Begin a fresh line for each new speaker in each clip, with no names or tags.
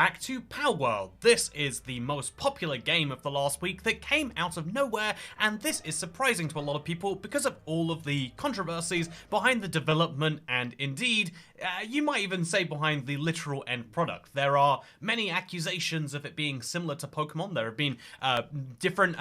Back to Palworld. This is the most popular game of the last week that came out of nowhere, and this is surprising to a lot of people because of all of the controversies behind the development and indeed, you might even say behind the literal end product. There are many accusations of it being similar to Pokemon. There have been different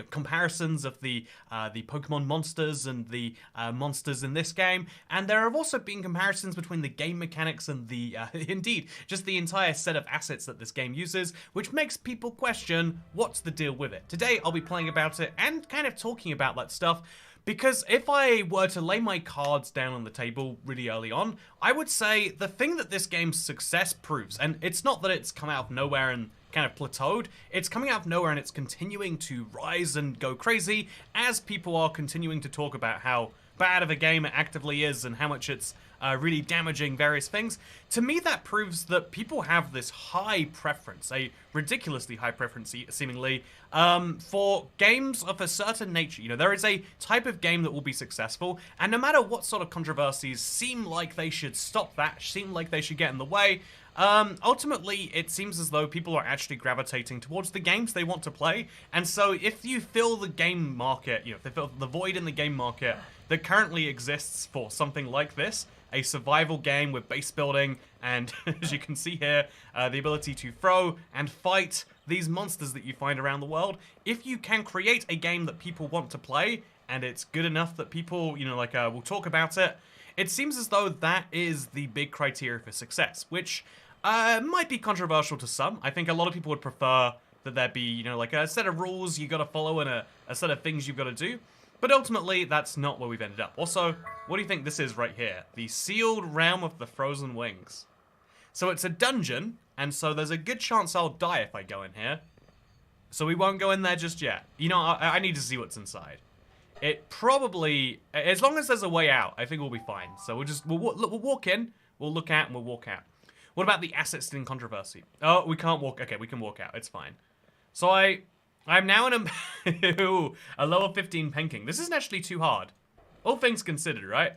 comparisons of the Pokemon monsters and the monsters in this game, and there have also been comparisons between the game mechanics and the indeed just the entire set of assets that this game uses, which makes people question what's the deal with it. Today I'll be playing about it and kind of talking about that stuff, because if I were to lay my cards down on the table really early on, I would say the thing that this game's success proves, and it's not that it's come out of nowhere and kind of plateaued, it's coming out of nowhere and it's continuing to rise and go crazy as people are continuing to talk about how bad of a game it actively is and how much it's really damaging various things. To me, that proves that people have this high preference, a ridiculously high preference seemingly, for games of a certain nature. You know, there is a type of game that will be successful, and no matter what sort of controversies seem like they should stop that, seem like they should get in the way, ultimately it seems as though people are actually gravitating towards the games they want to play. And so if you fill the game market, you know, if they fill the void in the game market that currently exists for something like this, a survival game with base building and, as you can see here, the ability to throw and fight these monsters that you find around the world, if you can create a game that people want to play and it's good enough that people, you know, like, will talk about it, it seems as though that is the big criteria for success, which might be controversial to some. I think a lot of people would prefer that there be, you know, like a set of rules you gotta follow and a set of things you've got to do. But ultimately, that's not where we've ended up. Also, what do you think this is right here? The Sealed Realm of the Frozen Wings. So it's a dungeon, and so there's a good chance I'll die if I go in here. So we won't go in there just yet. You know, I need to see what's inside. It probably, as long as there's a way out, I think we'll be fine. So we'll walk in, we'll look out, and we'll walk out. What about the assets in controversy? Oh, we can't walk. Okay, we can walk out. It's fine. So I'm now in a level 15 Penking. This isn't actually too hard. All things considered, right?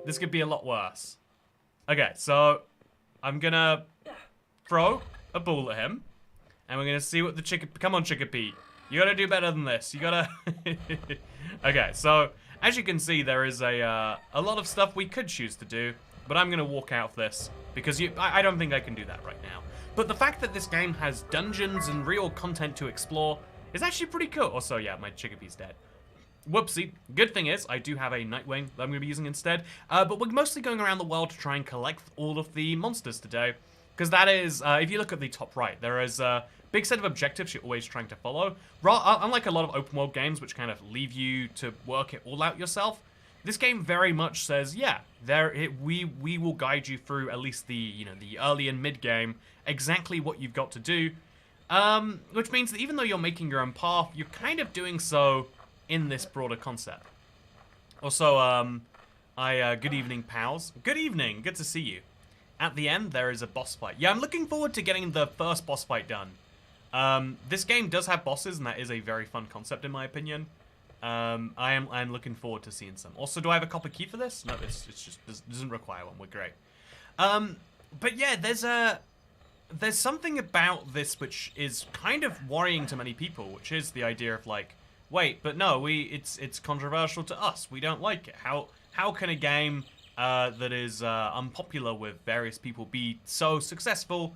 This could be a lot worse. Okay, so I'm gonna throw a ball at him, and we're gonna see what the chicken. Come on, Chickapee. You gotta do better than this. You gotta. Okay, so as you can see, there is a lot of stuff we could choose to do, but I'm gonna walk out of this because I don't think I can do that right now. But the fact that this game has dungeons and real content to explore is actually pretty cool. Also, yeah, my Chickapee's dead. Whoopsie. Good thing is, I do have a Nightwing that I'm going to be using instead. But we're mostly going around the world to try and collect all of the monsters today. Because that is, if you look at the top right, there is a big set of objectives you're always trying to follow. Unlike a lot of open world games, which kind of leave you to work it all out yourself, this game very much says, yeah, we will guide you through at least the early and mid game exactly what you've got to do, which means that even though you're making your own path, you're kind of doing so in this broader concept. Also, good evening, pals. Good evening. Good to see you. At the end, there is a boss fight. Yeah, I'm looking forward to getting the first boss fight done. This game does have bosses, and that is a very fun concept in my opinion. I'm looking forward to seeing some. Also, do I have a copper key for this? No, it's just doesn't require one. We're great. But yeah, there's something about this which is kind of worrying to many people, which is the idea of like, wait, but no, it's controversial to us. We don't like it. How can a game that is unpopular with various people be so successful?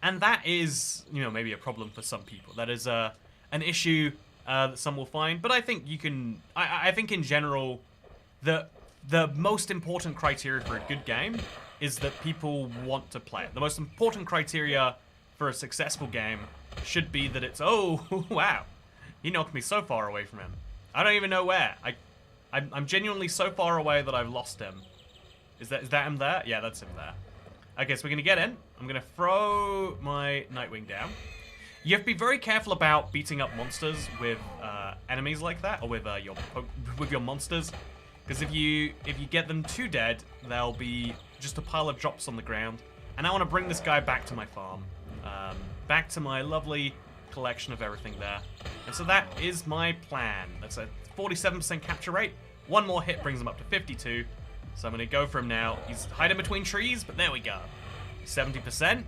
And that is, you know, maybe a problem for some people. That is an issue that some will find, but I think you can. I think in general, the most important criteria for a good game is that people want to play it. The most important criteria for a successful game should be that it's, oh wow, he knocked me so far away from him. I don't even know where. I'm genuinely so far away that I've lost him. Is that him there? Yeah, that's him there. Okay, so we're gonna get in. I'm gonna throw my Nightwing down. You have to be very careful about beating up monsters with enemies like that, or with your monsters, because if you get them too dead, they'll be just a pile of drops on the ground. And I want to bring this guy back to my farm, back to my lovely collection of everything there. And so that is my plan. That's a 47% capture rate. One more hit brings him up to 52. So I'm going to go for him now. He's hiding between trees, but there we go. 70%.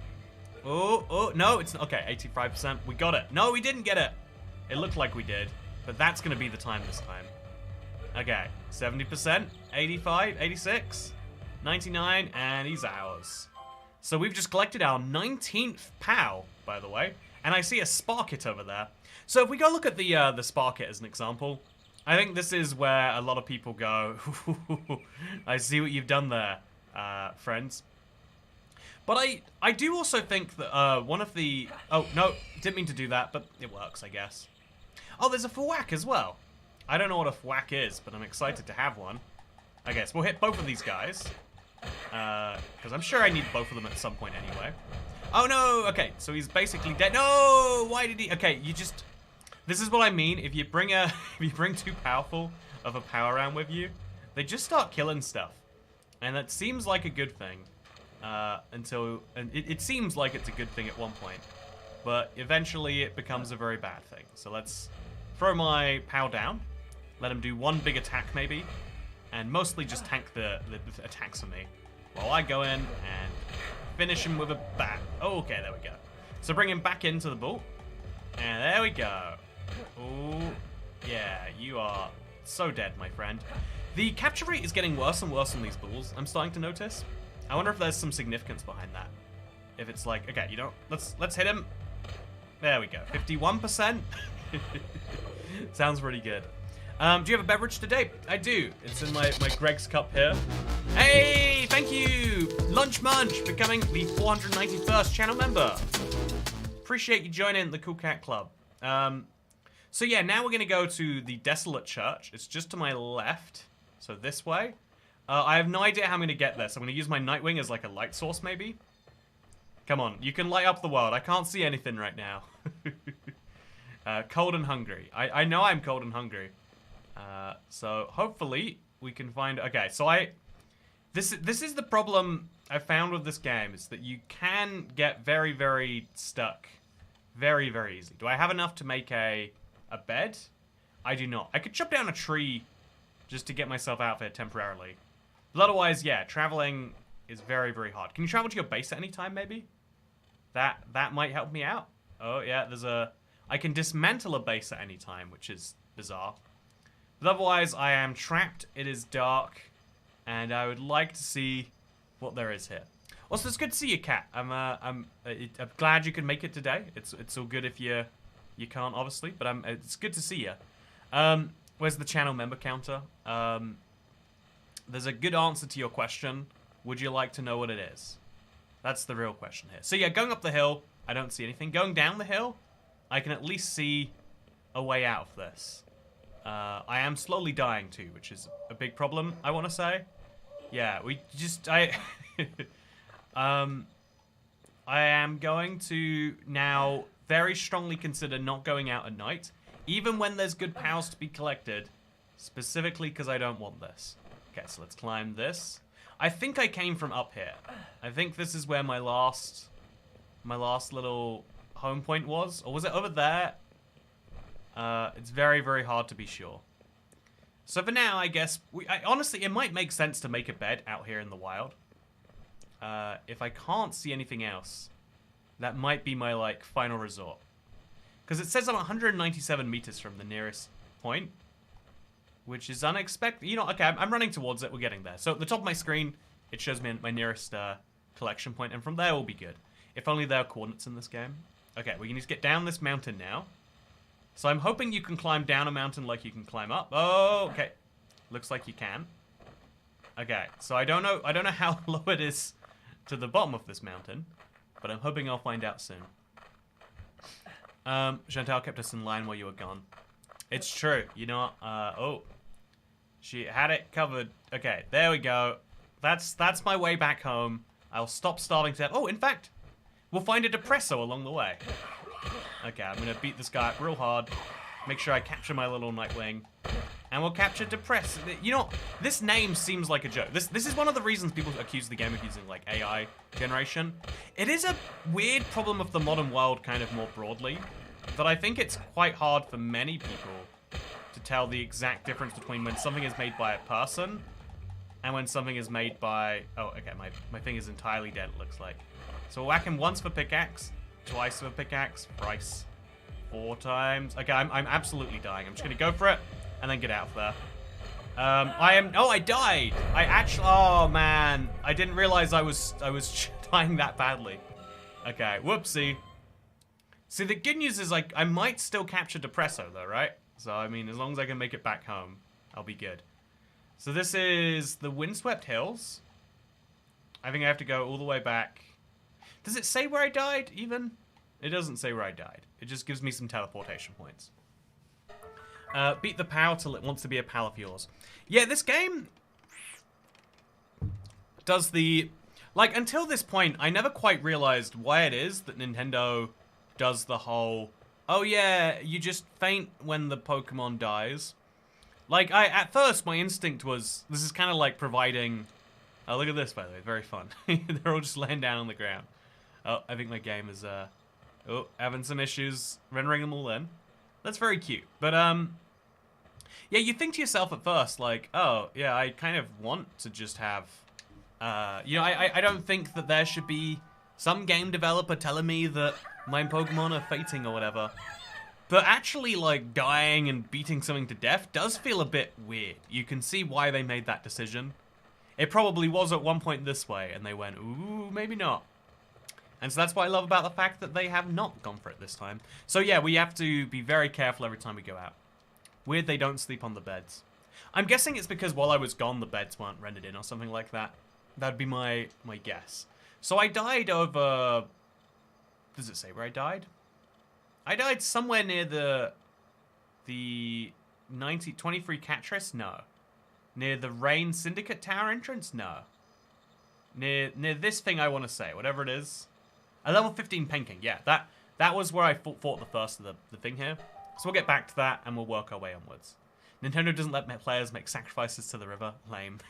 Oh, no, it's... Okay, 85%. We got it. No, we didn't get it. It looked like we did, but that's going to be the time this time. Okay, 70%, 85, 86, 99, and he's ours. So we've just collected our 19th POW, by the way, and I see a Sparkit over there. So if we go look at the Sparkit as an example, I think this is where a lot of people go, I see what you've done there, friends. But I do also think that one of the... Oh, no, didn't mean to do that, but it works, I guess. Oh, there's a Fwhack as well. I don't know what a Fwhack is, but I'm excited to have one. I guess we'll hit both of these guys. Because I'm sure I need both of them at some point anyway. Oh, no! Okay, so he's basically dead. No! Why did he... Okay, you just... This is what I mean. If you bring if you bring too powerful of a POW around with you, they just start killing stuff. And that seems like a good thing. It seems like it's a good thing at one point. But eventually it becomes a very bad thing. So let's throw my POW down. Let him do one big attack maybe. And mostly just tank the attacks for me. While I go in and finish him with a bat. Oh, okay, there we go. So bring him back into the ball. And there we go. Oh, yeah, you are so dead, my friend. The capture rate is getting worse and worse on these balls, I'm starting to notice. I wonder if there's some significance behind that. If it's like, okay, you know, let's hit him. There we go, 51%. Sounds really good. Do you have a beverage today? I do. It's in my Greg's cup here. Hey, thank you, Lunch Munch, becoming the 491st channel member. Appreciate you joining the Cool Cat Club. So yeah, now we're gonna go to the Desolate Church. It's just to my left, so this way. I have no idea how I'm gonna get there, so I'm gonna use my Nightwing as like a light source, maybe. Come on, you can light up the world. I can't see anything right now. Cold and hungry. I know I'm cold and hungry. So hopefully we can find... Okay, so this is the problem I found with this game, is that you can get very, very stuck. Very, very easy. Do I have enough to make a bed? I do not. I could chop down a tree just to get myself out there temporarily. But otherwise, yeah, traveling is very, very hard. Can you travel to your base at any time, maybe? That might help me out. Oh, yeah, there's a... I can dismantle a base at any time, which is bizarre. But otherwise, I am trapped. It is dark. And I would like to see what there is here. Also, it's good to see you, Cat. I'm glad you could make it today. It's all good if you can't, obviously. But it's good to see you. Where's the channel member counter? There's a good answer to your question. Would you like to know what it is? That's the real question here. So yeah, going up the hill, I don't see anything. Going down the hill, I can at least see a way out of this. I am slowly dying too, which is a big problem, I want to say. Yeah, I am going to now very strongly consider not going out at night, even when there's good POWs to be collected, specifically because I don't want this. Okay, so let's climb this. I think I came from up here. I think this is where my last little home point was. Or was it over there? It's very, very hard to be sure. So for now, I guess... honestly, it might make sense to make a bed out here in the wild. If I can't see anything else, that might be my, like, final resort. Because it says I'm 197 meters from the nearest point. Which is unexpected. You know, okay, I'm running towards it. We're getting there. So at the top of my screen, it shows me my nearest collection point, and from there we'll be good. If only there are coordinates in this game. Okay, we need to get down this mountain now. So I'm hoping you can climb down a mountain like you can climb up. Oh, okay. Looks like you can. Okay, so I don't know how low it is to the bottom of this mountain, but I'm hoping I'll find out soon. Chantal kept us in line while you were gone. It's true. You know, oh. She had it covered. Okay, there we go. That's my way back home. I'll stop starving to death. Oh, in fact, we'll find a depresso along the way. Okay, I'm gonna beat this guy up real hard. Make sure I capture my little Nightwing. And we'll capture Depress. You know, this name seems like a joke. This is one of the reasons people accuse the game of using, like, AI generation. It is a weird problem of the modern world, kind of more broadly, that I think it's quite hard for many people to tell the exact difference between when something is made by a person and when something is made by... Oh, okay, my thing is entirely dead, it looks like. So we'll whack him once for pickaxe, twice for pickaxe, thrice, 4 times. Okay, I'm absolutely dying. I'm just gonna go for it and then get out of there. Oh, I died. Oh man, I didn't realize I was dying that badly. Okay, whoopsie. See, the good news is like I might still capture Depresso though, right? So I mean, as long as I can make it back home, I'll be good. So this is the Windswept Hills. I think I have to go all the way back. Does it say where I died, even? It doesn't say where I died. It just gives me some teleportation points. Beat the POW till it wants to be a pal of yours. Yeah, this game does the... Like, until this point, I never quite realized why it is that Nintendo does the whole... Oh yeah, you just faint when the Pokemon dies. Like, at first, my instinct was... This is kind of like providing... Oh, look at this, by the way. Very fun. They're all just laying down on the ground. Oh, I think my game is, oh, having some issues rendering them all in. That's very cute. But, yeah, you think to yourself at first, like, oh, yeah, I kind of want to just have... you know, I don't think that there should be some game developer telling me that my Pokemon are fating or whatever. But actually, like, dying and beating something to death does feel a bit weird. You can see why they made that decision. It probably was at one point this way, and they went, ooh, maybe not. And so that's what I love about the fact that they have not gone for it this time. So yeah, we have to be very careful every time we go out. Weird they don't sleep on the beds. I'm guessing it's because while I was gone, the beds weren't rendered in or something like that. That'd be my guess. So I died over... Does it say where I died? I died somewhere near the 23 Catris? No. Near the Rain Syndicate Tower entrance? No. Near this thing I want to say, whatever it is. A level 15 Penking, yeah. That was where I fought the first of the thing here. So we'll get back to that and we'll work our way onwards. Nintendo doesn't let players make sacrifices to the river. Lame.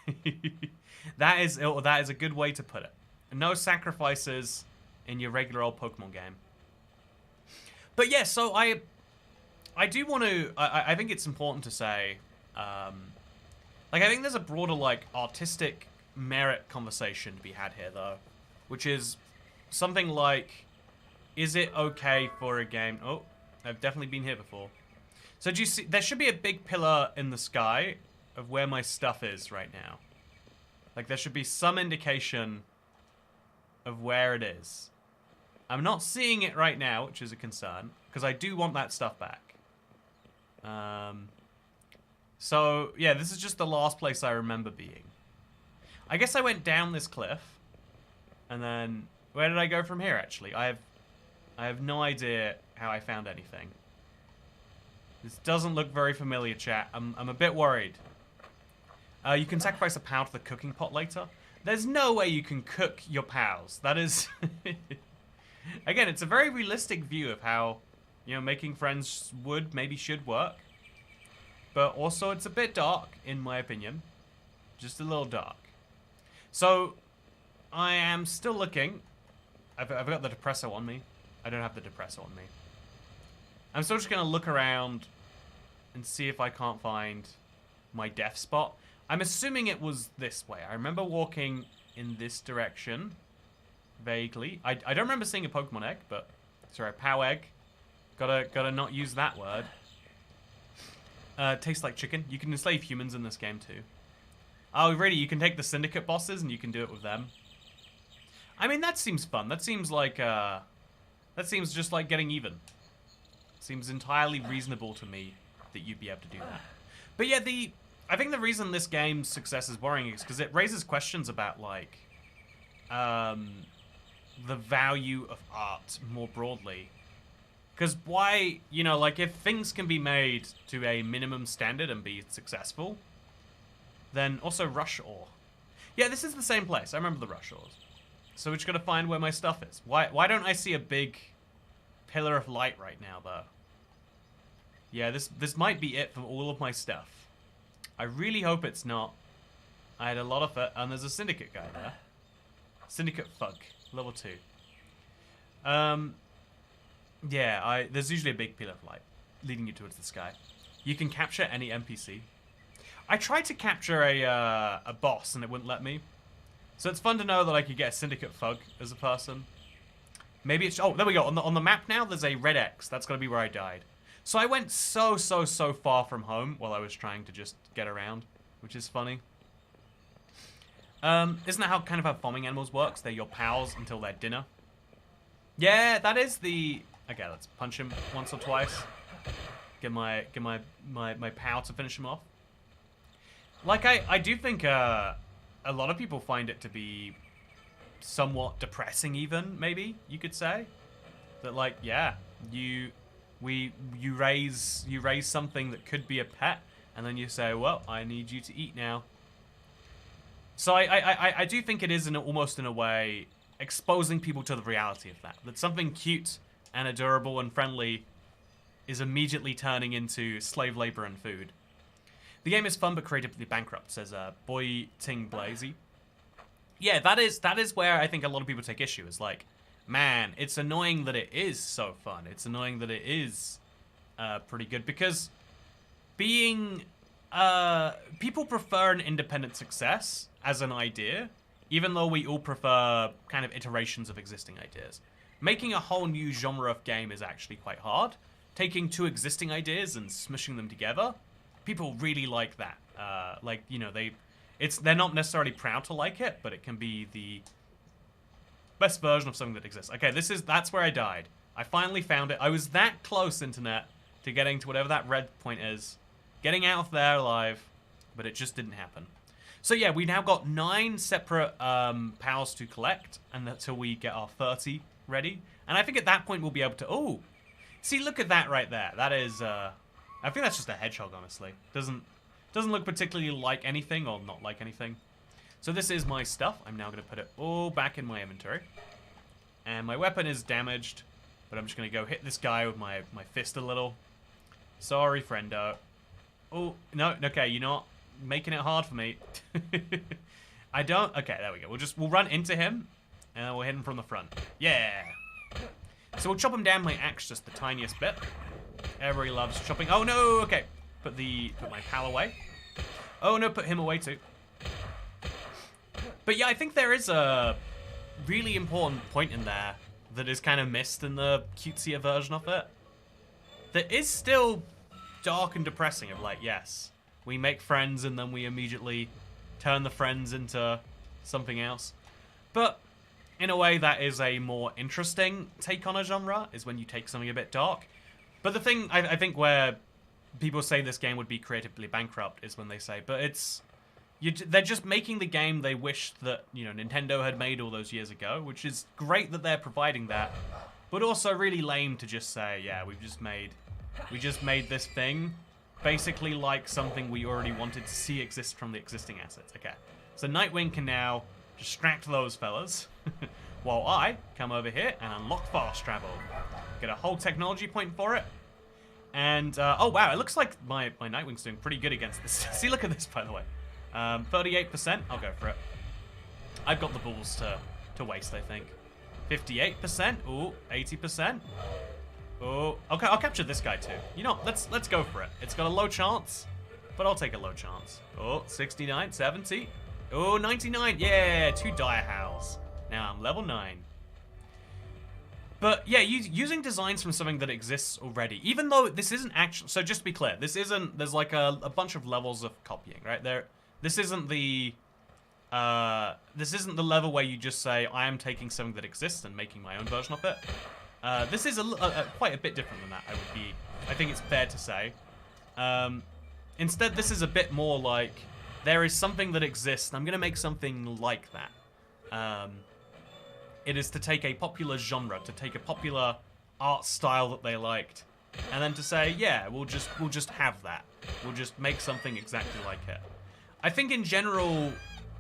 That is a good way to put it. No sacrifices in your regular old Pokemon game. But yeah, so I do want to... I think it's important to say... like, I think there's a broader, like, artistic merit conversation to be had here, though. Which is something like... Is it okay for a game... Oh, I've definitely been here before. So do you see... There should be a big pillar in the sky of where my stuff is right now. Like, there should be some indication of where it is. I'm not seeing it right now, which is a concern, because I do want that stuff back. So, yeah, this is just the last place I remember being. I guess I went down this cliff, and then... Where did I go from here, actually? I have no idea how I found anything. This doesn't look very familiar, chat. I'm a bit worried. You can sacrifice a POW to the cooking pot later. There's no way you can cook your POWs. That is... Again, it's a very realistic view of how, you know, making friends maybe should work. But also, it's a bit dark, in my opinion. Just a little dark. So, I am still looking. I've got the Depresso on me. I don't have the Depresso on me. I'm still just going to look around and see if I can't find my death spot. I'm assuming it was this way. I remember walking in this direction. Vaguely. I don't remember seeing a Pokemon egg, but... Sorry, POW egg. Gotta not use that word. Tastes like chicken. You can enslave humans in this game too. Oh, really? You can take the Syndicate bosses and you can do it with them? I mean, that seems fun. That seems like, that seems just like getting even. Seems entirely reasonable to me that you'd be able to do that. But yeah, I think the reason this game's success is worrying is because it raises questions about, like, the value of art more broadly. Because why, you know, like, if things can be made to a minimum standard and be successful, then also Rush Ore. Yeah, this is the same place. I remember the Rush Ores. So we're just gonna find where my stuff is. Why don't I see a big pillar of light right now, though? Yeah, this might be it for all of my stuff. I really hope it's not. I had a lot of it, and there's a Syndicate guy there. Syndicate Fug, level 2. Yeah, there's usually a big pillar of light leading you towards the sky. You can capture any NPC. I tried to capture a boss and it wouldn't let me. So it's fun to know that I could get a Syndicate Fug as a person. Maybe it's... Oh, there we go. On the map now, there's a red X. That's going to be where I died. So I went so far from home while I was trying to just get around, which is funny. Isn't that how kind of how farming animals works? They're your pals until they're dinner. Yeah, that is the... Okay, let's punch him once or twice. Get my pal to finish him off. Like, I do think a lot of people find it to be somewhat depressing even, maybe, you could say. That, like, yeah, you raise something that could be a pet, and then you say, well, I need you to eat now. So I do think it is almost in a way exposing people to the reality of that. That something cute and adorable and friendly is immediately turning into slave labor and food. The game is fun but creatively bankrupt, says Boy Ting Blazy. Yeah, that is where I think a lot of people take issue. Is like, man, it's annoying that it is so fun. It's annoying that it is pretty good because being people prefer an independent success as an idea, even though we all prefer kind of iterations of existing ideas. Making a whole new genre of game is actually quite hard. Taking two existing ideas and smushing them together, people really like that. Like, you know, they're not necessarily proud to like it, but it can be the best version of something that exists. Okay, that's where I died. I finally found it. I was that close, internet, to getting to whatever that red point is. Getting out of there alive, but it just didn't happen. So yeah, we now got 9 separate pals to collect, and until we get our 30 ready. And I think at that point we'll be able to... Oh! See, look at that right there. That is... I think that's just a hedgehog, honestly. Doesn't look particularly like anything, or not like anything. So this is my stuff. I'm now going to put it all back in my inventory. And my weapon is damaged, but I'm just going to go hit this guy with my fist a little. Sorry, friendo. Oh, no, okay, you're not making it hard for me. I don't... Okay, there we go. We'll run into him, and then we'll hit him from the front. Yeah! So we'll chop him down with my axe just the tiniest bit. Everybody loves chopping. Oh, no! Okay. Put my pal away. Oh, no, put him away, too. But yeah, I think there is a really important point in there that is kind of missed in the cutesier version of it. That is still dark and depressing of like, yes, we make friends and then we immediately turn the friends into something else. But in a way that is a more interesting take on a genre, is when you take something a bit dark. But the thing, I think where people say this game would be creatively bankrupt is when they say, but they're just making the game they wish that, you know, Nintendo had made all those years ago, which is great that they're providing that, but also really lame to just say, yeah, we just made this thing basically like something we already wanted to see exist from the existing assets. Okay, so Nightwing can now distract those fellas while I come over here and unlock fast travel. Get a whole technology point for it. And, oh wow, it looks like my Nightwing's doing pretty good against this. See, look at this, by the way. 38%, I'll go for it. I've got the balls to waste, I think. 58%, ooh, 80%. Oh, okay, I'll capture this guy too. You know, let's go for it. It's got a low chance, but I'll take a low chance. Oh, 69, 70. Oh, 99, yeah, 2 dire howls. Now I'm level 9. But yeah, using designs from something that exists already, even though this isn't actually, so just to be clear, this isn't, there's like a bunch of levels of copying, right? This isn't the level where you just say, I am taking something that exists and making my own version of it. This is quite a bit different than that, I think it's fair to say. Instead, this is a bit more like, there is something that exists, and I'm going to make something like that. It is to take a popular genre, to take a popular art style that they liked, and then to say, yeah, we'll just have that. We'll just make something exactly like it. I think in general,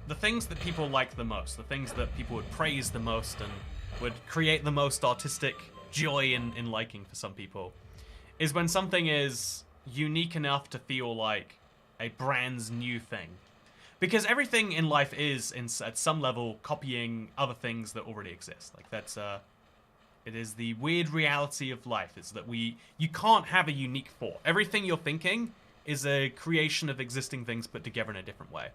the things that people like the most, the things that people would praise the most and would create the most artistic joy in liking for some people, is when something is unique enough to feel like a brand new thing. Because everything in life is, at some level, copying other things that already exist. Like, that's, it is the weird reality of life, is that you can't have a unique thought. Everything you're thinking is a creation of existing things put together in a different way.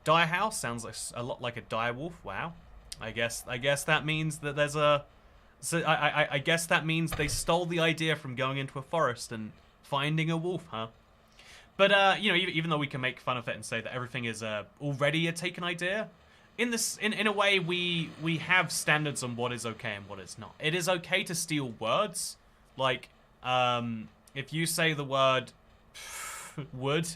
Dire house sounds like a lot like a dire wolf. Wow. I guess that means that there's So I guess that means they stole the idea from going into a forest and finding a wolf, huh? But you know, even though we can make fun of it and say that everything is already a taken idea, in a way we have standards on what is okay and what is not. It is okay to steal words, like if you say the word wood,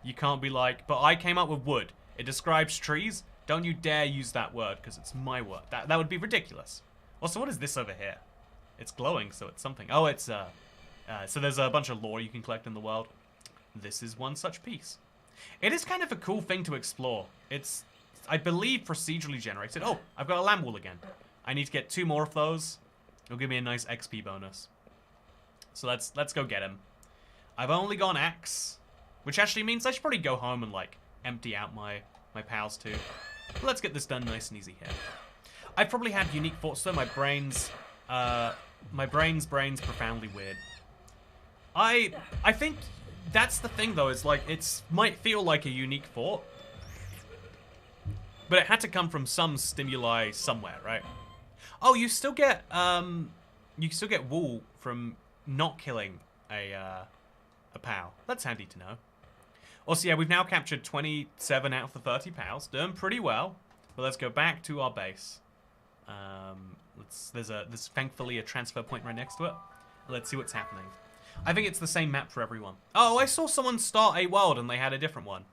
you can't be like, but I came up with wood. It describes trees. Don't you dare use that word because it's my word. That would be ridiculous. Also, what is this over here? It's glowing, so it's something. Oh, it's so there's a bunch of lore you can collect in the world. This is one such piece. It is kind of a cool thing to explore. It's, I believe, procedurally generated. Oh, I've got a lamb wool again. I need to get 2 more of those. It'll give me a nice XP bonus. So let's go get him. I've only got an axe, which actually means I should probably go home and like empty out my pals too. But let's get this done nice and easy here. I probably had unique thoughts though. My brain's profoundly weird. I think that's the thing though, is like it's might feel like a unique thought, but it had to come from some stimuli somewhere, right? Oh, you still get wool from not killing a POW. That's handy to know. Also, yeah, we've now captured 27 out of the 30 POWs. Doing pretty well. But let's go back to our base. There's thankfully a transfer point right next to it. Let's see what's happening. I think it's the same map for everyone. Oh, I saw someone start a world and they had a different one.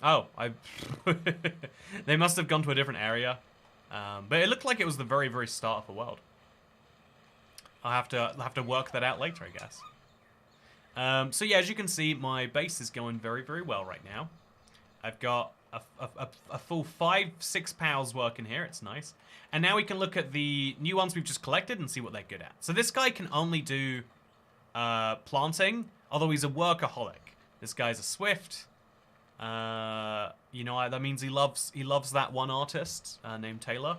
Oh, they must have gone to a different area. But it looked like it was the very, very start of the world. I'll have to work that out later, I guess. So yeah, as you can see, my base is going very, very well right now. I've got a full 5-6 POWs working here. It's nice. And now we can look at the new ones we've just collected and see what they're good at. So this guy can only do planting, although he's a workaholic. This guy's a swift. You know, that means he loves that one artist named Taylor.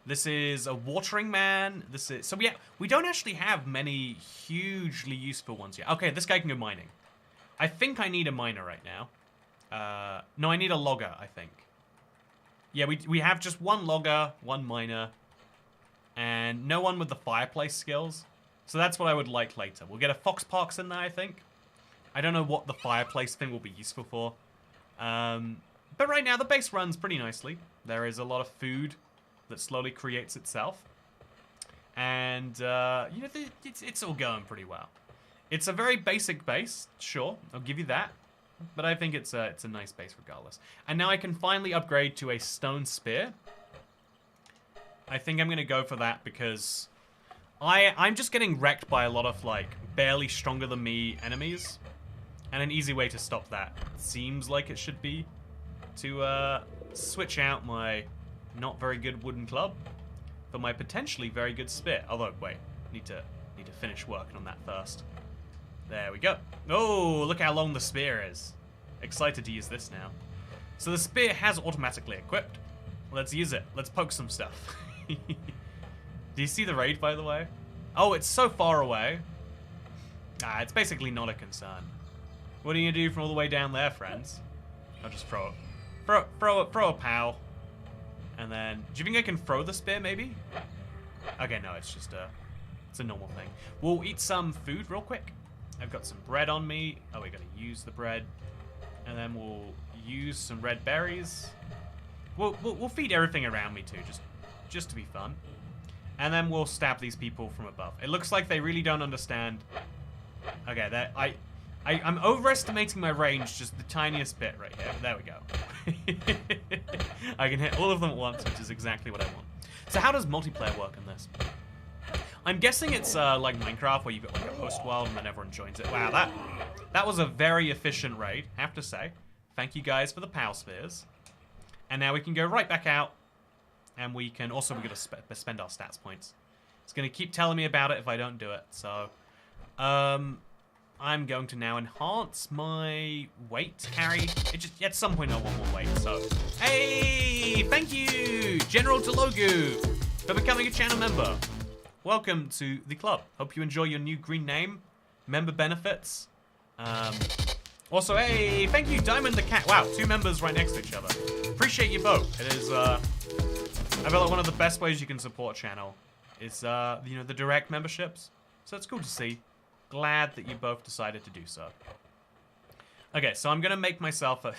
This is a watering man. This is, so yeah, we don't actually have many hugely useful ones yet. Okay, this guy can go mining. I think I need a miner right now. No, I need a logger, I think. Yeah, we have just one logger, one miner, and no one with the fireplace skills. So that's what I would like later. We'll get a fox parks in there, I think. I don't know what the fireplace thing will be useful for. But right now, the base runs pretty nicely. There is a lot of food that slowly creates itself. And, you know, it's all going pretty well. It's a very basic base, sure. I'll give you that. But I think it's a nice base regardless. And now I can finally upgrade to a stone spear. I think I'm going to go for that because I'm just getting wrecked by a lot of, like, barely stronger than me enemies. And an easy way to stop that seems like it should be to switch out my not very good wooden club for my potentially very good spear. Although, wait, need to finish working on that first. There we go. Oh, look how long the spear is. Excited to use this now. So the spear has automatically equipped. Let's use it. Let's poke some stuff. Do you see the raid, by the way? Oh, it's so far away. Ah, it's basically not a concern. What are you gonna do from all the way down there, friends? I'll just throw a POW. And then, do you think I can throw the spear, maybe? Okay, no, it's just it's a normal thing. We'll eat some food real quick. I've got some bread on me. Oh, we gotta use the bread. And then we'll use some red berries. We'll feed everything around me too, just to be fun. And then we'll stab these people from above. It looks like they really don't understand. Okay, I'm overestimating my range just the tiniest bit right here. There we go. I can hit all of them at once, which is exactly what I want. So how does multiplayer work in this? I'm guessing it's like Minecraft, where you've got like a host world and then everyone joins it. Wow, that was a very efficient raid, have to say. Thank you guys for the POW spheres. And now we can go right back out, and we can also, we're going to spend our stats points. It's going to keep telling me about it if I don't do it, so I'm going to now enhance my weight carry. It just, at some point I want more weight, so. Hey, thank you, General Telogu, for becoming a channel member. Welcome to the club. Hope you enjoy your new green name, member benefits. Also, hey, thank you, Diamond the Cat. Wow, 2 members right next to each other. Appreciate your vote. It is, I feel like one of the best ways you can support a channel is, you know, the direct memberships. So it's cool to see. Glad that you both decided to do so. Okay, so I'm going to make myself a...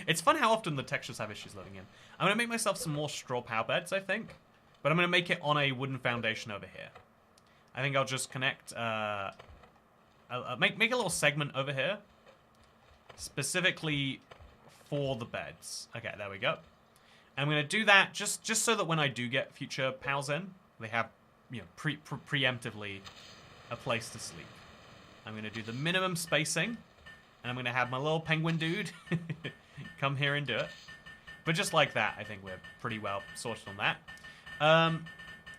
It's fun how often the textures have issues loading in. I'm going to make myself some more straw power beds, I think. But I'm going to make it on a wooden foundation over here. I think I'll just connect... make a little segment over here. Specifically for the beds. Okay, there we go. I'm going to do that just so that when I do get future pals in, they have, you know, preemptively a place to sleep. I'm going to do the minimum spacing, and I'm going to have my little penguin dude come here and do it. But just like that, I think we're pretty well sorted on that.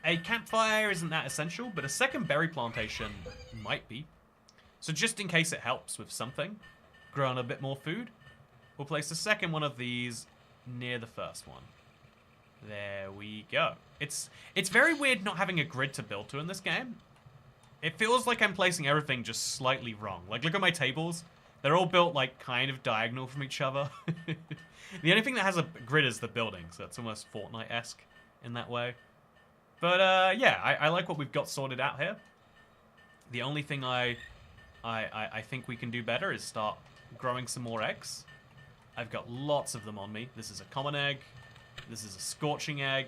A campfire isn't that essential, but a second berry plantation might be. So just in case it helps with something, growing a bit more food, we'll place the second one of these near the first one. There we go. It's very weird not having a grid to build to in this game. It feels like I'm placing everything just slightly wrong. Like, look at my tables. They're all built, like, kind of diagonal from each other. The only thing that has a grid is the building, so it's almost Fortnite-esque in that way. But, yeah, I like what we've got sorted out here. The only thing I think we can do better is start growing some more eggs. I've got lots of them on me. This is a common egg. This is a scorching egg.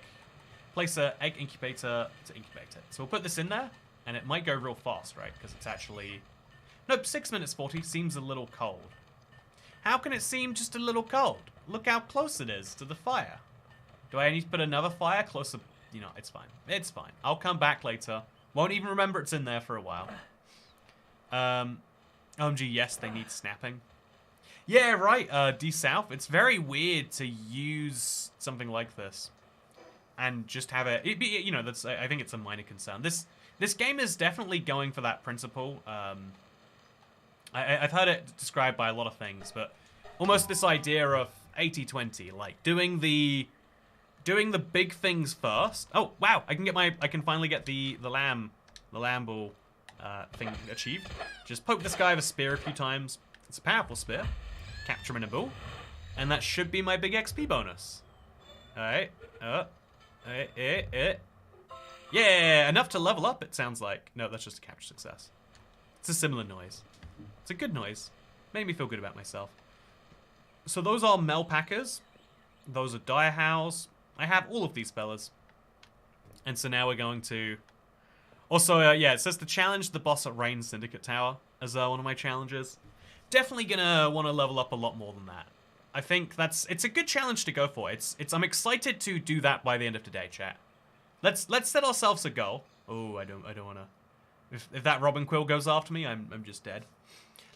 Place an egg incubator to incubate it. So we'll put this in there, and it might go real fast, right? Because it's actually... Nope, 6 minutes 40 seems a little cold. How can it seem just a little cold? Look how close it is to the fire. Do I need to put another fire closer? You know, it's fine. It's fine. I'll come back later. Won't even remember it's in there for a while. OMG, yes, they need snapping. Yeah, right, D South. It's very weird to use something like this and just have it be, you know, that's, I think it's a minor concern. This game is definitely going for that principle. I've heard it described by a lot of things, but almost this idea of 80-20, like doing the big things first. Oh, wow, I can finally get the lamb ball thing achieved. Just poke this guy with a spear a few times. It's a powerful spear. Capture him in a bull. And that should be my big XP bonus. Alright. Yeah, enough to level up, it sounds like. No, that's just a capture success. It's a similar noise. It's a good noise. Made me feel good about myself. So those are Melpackers. Those are Dire Hows. I have all of these fellas. And so now we're going to... Also, yeah, it says to challenge the boss at Rain Syndicate Tower as one of my challenges. Definitely gonna want to level up a lot more than that. I think it's a good challenge to go for. I'm excited to do that by the end of today, chat. Let's set ourselves a goal. Oh, I don't wanna. If that Robin Quill goes after me, I'm just dead.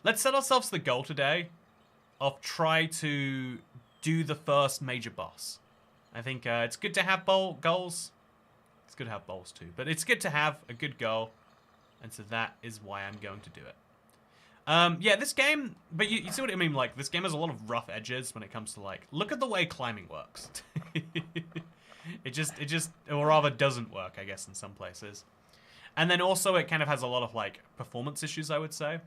Let's set ourselves the goal today of try to do the first major boss. I think it's good to have goals. It's good to have bowls too, but it's good to have a good goal, and so that is why I'm going to do it. Yeah, this game, but you see what I mean, like, this game has a lot of rough edges when it comes to, like, look at the way climbing works. It just, or rather doesn't work, I guess, in some places. And then also it kind of has a lot of, like, performance issues, I would say.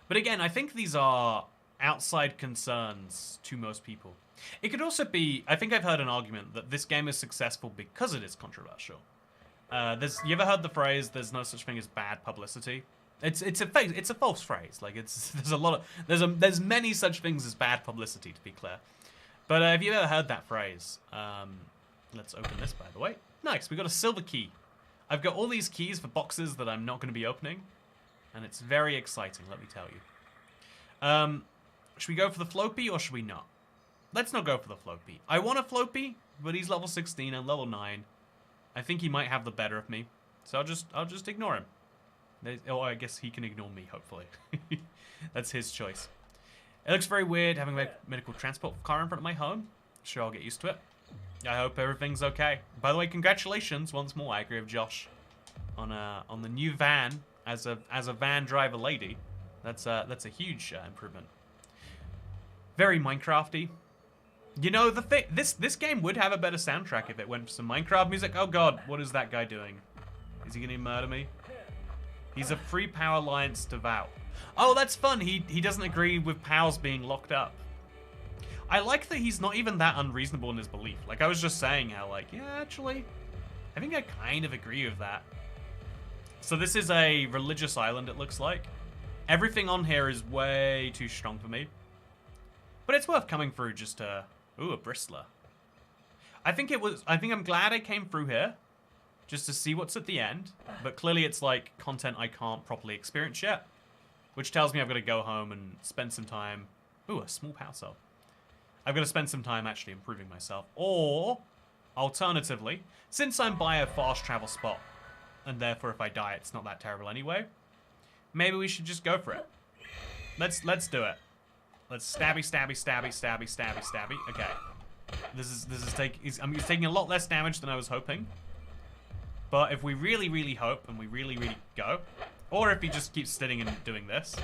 But again, I think these are outside concerns to most people. It could also be, I think I've heard an argument that this game is successful because it is controversial. You ever heard the phrase, there's no such thing as bad publicity? It's a false phrase. Like, there's many such things as bad publicity, to be clear. But have you ever heard that phrase? Let's open this, by the way. Nice, we got a silver key. I've got all these keys for boxes that I'm not going to be opening, and it's very exciting, let me tell you. Should we go for the Floppy or should we not? Let's not go for the Floppy. I want a Floppy, but he's level 16 and level 9. I think he might have the better of me, so I'll just ignore him. Or I guess he can ignore me, hopefully. That's his choice. It looks very weird having a medical transport car in front of my home. Sure, I'll get used to it. I hope everything's okay. By the way, congratulations once more. I agree with Josh on the new van as a van driver lady. That's a huge improvement. Very Minecrafty. You know, this game would have a better soundtrack if it went for some Minecraft music. Oh god, what is that guy doing? Is he gonna murder me? He's a Free Power Alliance devout. Oh, that's fun. He doesn't agree with POWs being locked up. I like that he's not even that unreasonable in his belief. Like, I was just saying how, like, yeah, actually, I think I kind of agree with that. So this is a religious island, it looks like. Everything on here is way too strong for me. But it's worth coming through just to... Ooh, a bristler. I think I'm glad I came through here. Just to see what's at the end. But clearly it's like content I can't properly experience yet. Which tells me I've got to go home and spend some time... Ooh, a small power cell. I've got to spend some time actually improving myself. Or, alternatively, since I'm by a fast travel spot, and therefore if I die it's not that terrible anyway, maybe we should just go for it. Let's do it. Let's stabby, stabby, stabby, stabby, stabby, stabby. Okay. I'm taking a lot less damage than I was hoping. But if we really, really hope, and we really, really go, or if he just keeps sitting and doing this,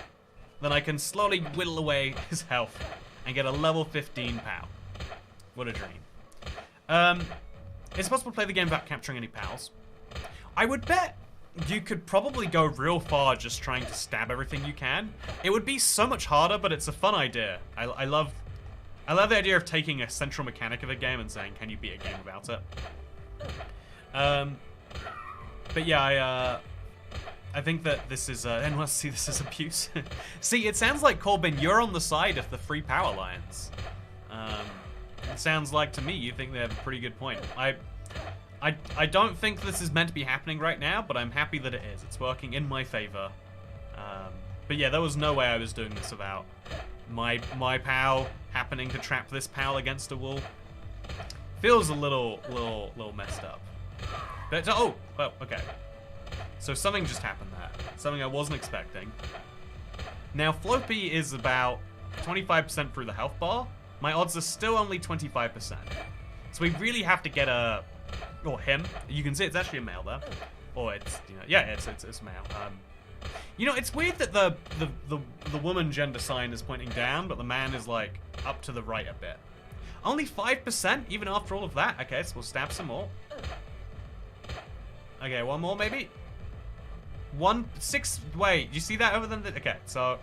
then I can slowly whittle away his health and get a level 15 POW. What a dream. It's possible to play the game without capturing any POWs. I would bet you could probably go real far just trying to stab everything you can. It would be so much harder, but it's a fun idea. I love the idea of taking a central mechanic of a game and saying, can you beat a game without it? But yeah, I think that this is, anyone else see this as abuse? See, it sounds like, Corbin, you're on the side of the Free Power Alliance. It sounds like to me you think they have a pretty good point. I don't think this is meant to be happening right now, but I'm happy that it is. It's working in my favor. But yeah, there was no way I was doing this without my POW happening to trap this POW against a wall. Feels a little messed up. But, oh, well, okay. So something just happened there. Something I wasn't expecting. Now, Floppy is about 25% through the health bar. My odds are still only 25%. So we really have to get a... Or him. You can see it's actually a male there. Or it's, you know, yeah, it's male. You know, it's weird that the woman gender sign is pointing down, but the man is, like, up to the right a bit. Only 5%, even after all of that. Okay, so we'll stab some more. Okay, one more, maybe? 6, wait, you see that over them? Okay, so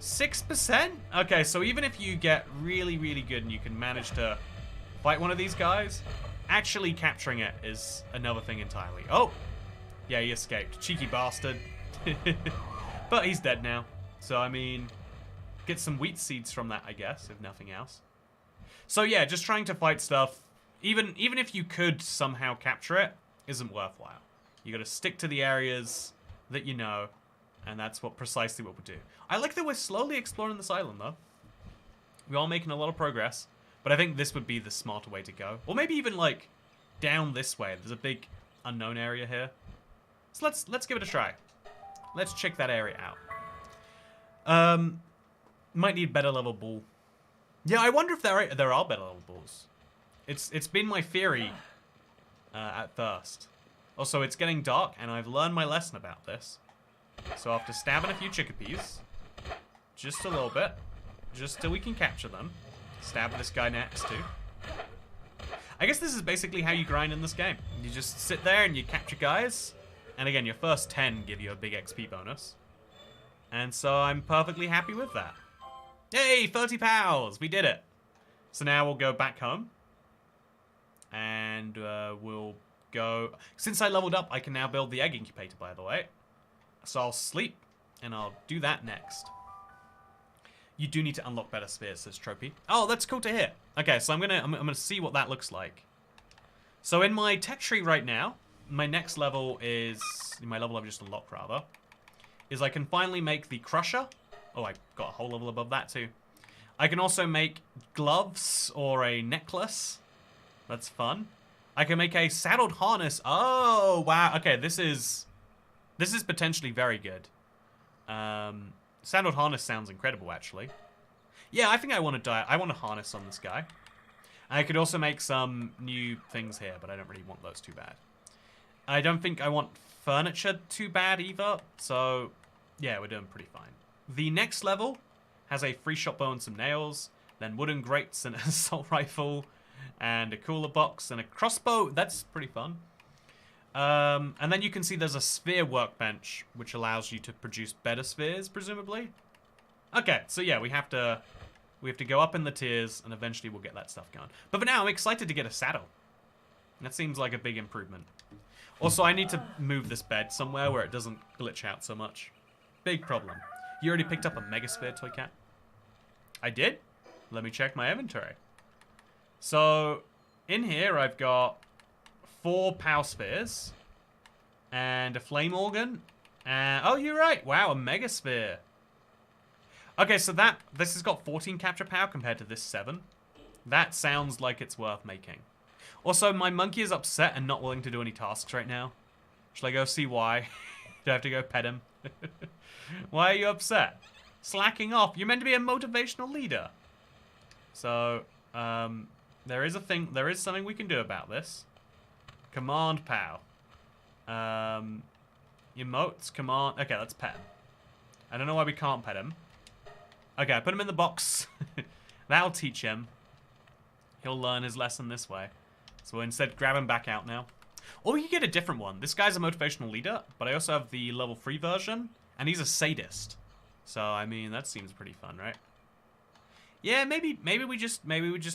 6%? Okay, so even if you get really, really good and you can manage to fight one of these guys, actually capturing it is another thing entirely. Oh, yeah, he escaped. Cheeky bastard. But he's dead now. So, I mean, get some wheat seeds from that, I guess, if nothing else. So, yeah, just trying to fight stuff, even if you could somehow capture it, isn't worthwhile. You gotta stick to the areas that you know, and that's precisely what we do. I like that we're slowly exploring this island, though. We are making a lot of progress, but I think this would be the smarter way to go. Or maybe even, like, down this way. There's a big unknown area here. So let's give it a try. Let's check that area out. Might need better level ball. Yeah, I wonder if there are better level balls. It's been my theory at first. Also, it's getting dark, and I've learned my lesson about this. So after stabbing a few chickapees, just a little bit, just till we can capture them, stab this guy next too. I guess this is basically how you grind in this game. You just sit there and you capture guys, and again, your first 10 give you a big XP bonus. And so I'm perfectly happy with that. Yay, 30 POWs! We did it! So now we'll go back home. And we'll go... Since I leveled up, I can now build the egg incubator, by the way. So I'll sleep, and I'll do that next. You do need to unlock better spheres, says Tropy. Oh, that's cool to hear. Okay, so I'm gonna see what that looks like. So in my tech tree right now, my next level is... My level I've just unlocked, rather. Is I can finally make the crusher. Oh, I got a whole level above that, too. I can also make gloves or a necklace. That's fun. I can make a saddled harness. Oh, wow. Okay, this is potentially very good. Saddled harness sounds incredible, actually. Yeah, I think I want a harness on this guy. I could also make some new things here, but I don't really want those too bad. I don't think I want furniture too bad either, so yeah, we're doing pretty fine. The next level has a free shot bow and some nails, then wooden grates and an assault rifle, and a cooler box and a crossbow. That's pretty fun. And then you can see there's a sphere workbench, which allows you to produce better spheres, presumably. Okay, so yeah, we have to go up in the tiers, and eventually we'll get that stuff going. But for now, I'm excited to get a saddle. That seems like a big improvement. Also, I need to move this bed somewhere where it doesn't glitch out so much. Big problem. You already picked up a Megasphere, Toycat? I did? Let me check my inventory. So, in here I've got 4 Pow Spheres. And a Flame Organ. Oh, you're right. Wow, a Megasphere. Okay, so this has got 14 capture power compared to this 7. That sounds like it's worth making. Also, my monkey is upset and not willing to do any tasks right now. Should I go see why? Do I have to go pet him? Why are you upset? Slacking off. You're meant to be a motivational leader. So, there is something we can do about this. Command pow. Emotes, command. Okay, let's pet him. I don't know why we can't pet him. Okay, I put him in the box. That'll teach him. He'll learn his lesson this way. So we'll instead grab him back out now. Or we could get a different one. This guy's a motivational leader, but I also have the level 3 version, and he's a sadist. So I mean, that seems pretty fun, right? Yeah, maybe we just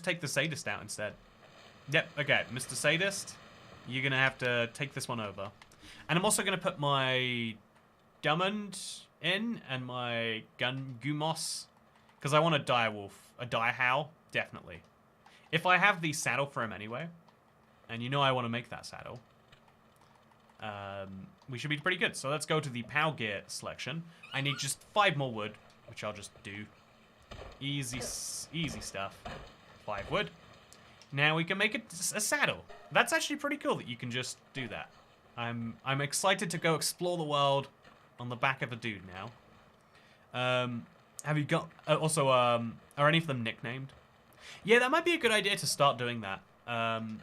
take the sadist out instead. Yep. Okay, Mr. Sadist, you're gonna have to take this one over, and I'm also gonna put my Dummond in and my Gumos, because I want a direwolf, a direhow, definitely. If I have the saddle for him anyway, and you know I want to make that saddle, we should be pretty good. So let's go to the POW gear selection. I need just 5 more wood, which I'll just do. Easy stuff. 5 wood. Now we can make a saddle. That's actually pretty cool that you can just do that. I'm excited to go explore the world on the back of a dude now. Have you got... also, are any of them nicknamed? Yeah, that might be a good idea to start doing that. I'm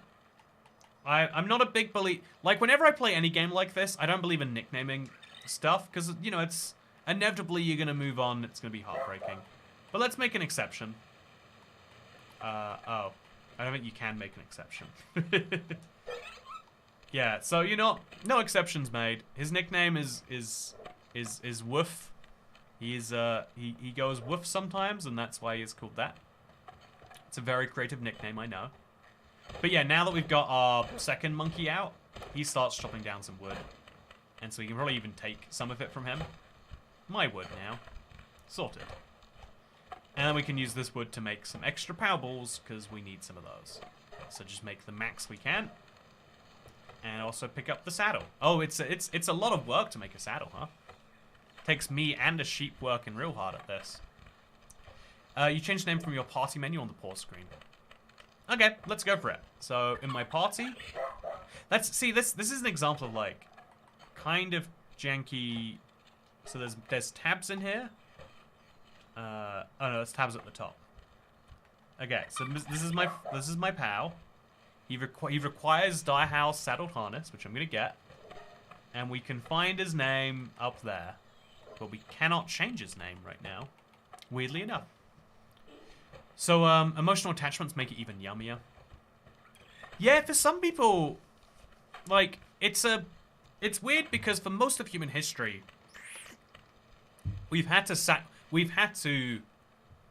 not a big believer... Like, whenever I play any game like this, I don't believe in nicknaming stuff, because, you know, it's... Inevitably, you're going to move on, it's going to be heartbreaking. But let's make an exception. Oh. I don't think you can make an exception. Yeah, so, you know, no exceptions made. His nickname is Woof. He goes woof sometimes, and that's why he's called that. It's a very creative nickname, I know. But yeah, now that we've got our second monkey out, he starts chopping down some wood. And so we can probably even take some of it from him. My wood now. Sorted. And then we can use this wood to make some extra power balls, because we need some of those. So just make the max we can. And also pick up the saddle. Oh, it's a lot of work to make a saddle, huh? Takes me and a sheep working real hard at this. You changed the name from your party menu on the pause screen. Okay, let's go for it. So, in my party... See, this is an example of, like, kind of janky... So there's tabs in here. Oh no, there's tabs at the top. Okay, so this is my POW. He requires Direhouse Saddled Harness, which I'm gonna get. And we can find his name up there. But we cannot change his name right now. Weirdly enough. So, emotional attachments make it even yummier. Yeah, for some people, like, it's weird because for most of human history, we've had to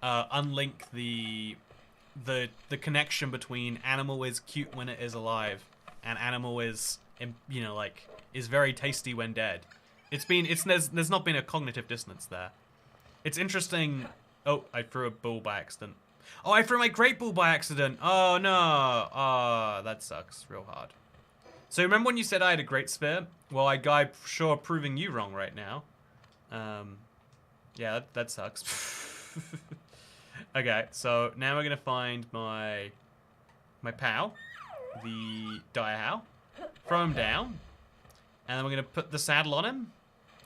unlink the connection between animal is cute when it is alive and animal is, you know, like, is very tasty when dead. There's not been a cognitive dissonance there. It's interesting. Oh, I threw a bull by accident. Oh, I threw my great bull by accident. Oh, no. Oh, that sucks real hard. So remember when you said I had a great spear? Well, I'm sure proving you wrong right now. Yeah, that sucks. Okay, so now we're going to find my POW, the Direhow, throw him down, and then we're going to put the saddle on him.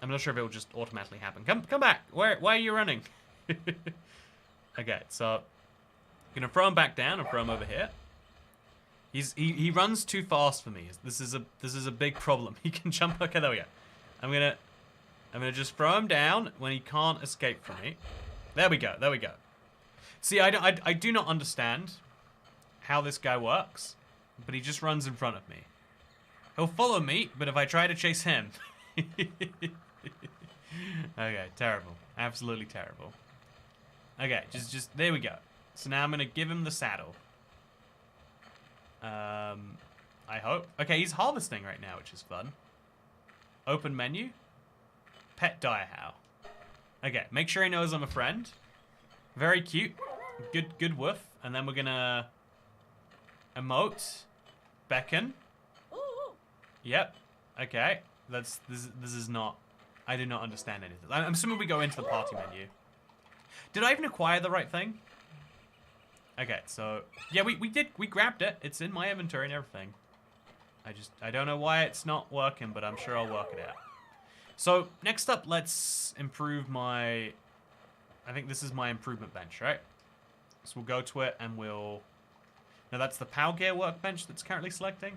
I'm not sure if it will just automatically happen. Come back. Why are you running? Okay, so I'm gonna throw him back down and throw him over here. He runs too fast for me. This is a big problem. He can jump. Okay, there we go. I'm gonna just throw him down when he can't escape from me. There we go. There we go. See, I do not understand how this guy works, but he just runs in front of me. He'll follow me, but if I try to chase him. Okay, terrible. Absolutely terrible. Okay, just there we go. So now I'm gonna give him the saddle. I hope. Okay, he's harvesting right now, which is fun. Open menu. Pet Direhow. Okay, make sure he knows I'm a friend. Very cute. Good woof. And then we're gonna emote. Beckon. Yep. Okay. This is not. I do not understand anything. I'm assuming we go into the party menu. Did I even acquire the right thing? Okay, so yeah, we grabbed it. It's in my inventory and everything. I don't know why it's not working, but I'm sure I'll work it out. So next up, let's improve my. I think this is my improvement bench, right? So we'll go to it and we'll. Now that's the Power Gear workbench that's currently selecting.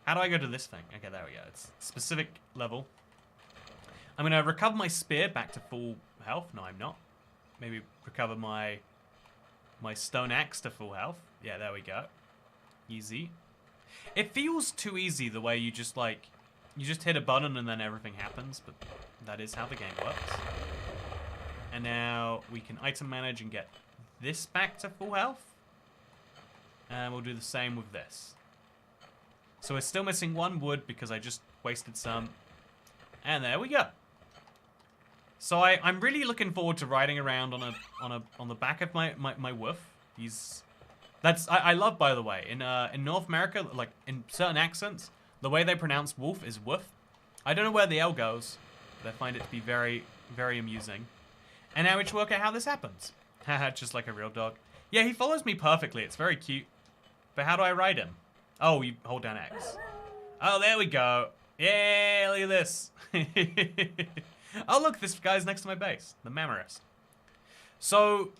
How do I go to this thing? Okay, there we go. It's specific level. I'm gonna recover my spear back to full health. No, I'm not. Maybe recover my stone axe to full health. Yeah, there we go. Easy. It feels too easy the way you just hit a button and then everything happens, but that is how the game works. And now we can item manage and get this back to full health. And we'll do the same with this. So we're still missing one wood because I just wasted some. And there we go. So I'm really looking forward to riding around on the back of my wolf. I love, by the way, in North America, like in certain accents, the way they pronounce wolf is woof. I don't know where the L goes, but I find it to be very, very amusing. And now we should work out how this happens. Haha, just like a real dog. Yeah, he follows me perfectly. It's very cute. But how do I ride him? Oh, you hold down X. Oh, there we go. Yeah, look at this. Oh, look, this guy's next to my base. The Mammarist. So,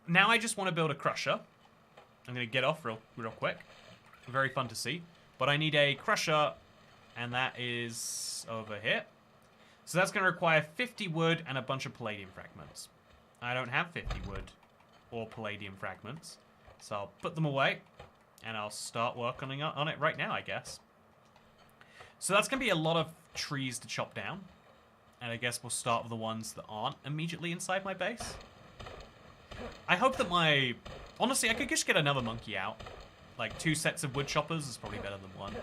now I just want to build a crusher. I'm going to get off real quick. Very fun to see. But I need a crusher, and that is over here. So that's going to require 50 wood and a bunch of palladium fragments. I don't have 50 wood or palladium fragments. So I'll put them away, and I'll start working on it right now, I guess. So that's going to be a lot of trees to chop down. And I guess we'll start with the ones that aren't immediately inside my base. I hope that honestly, I could just get another monkey out. Like 2 sets of wood choppers is probably better than 1.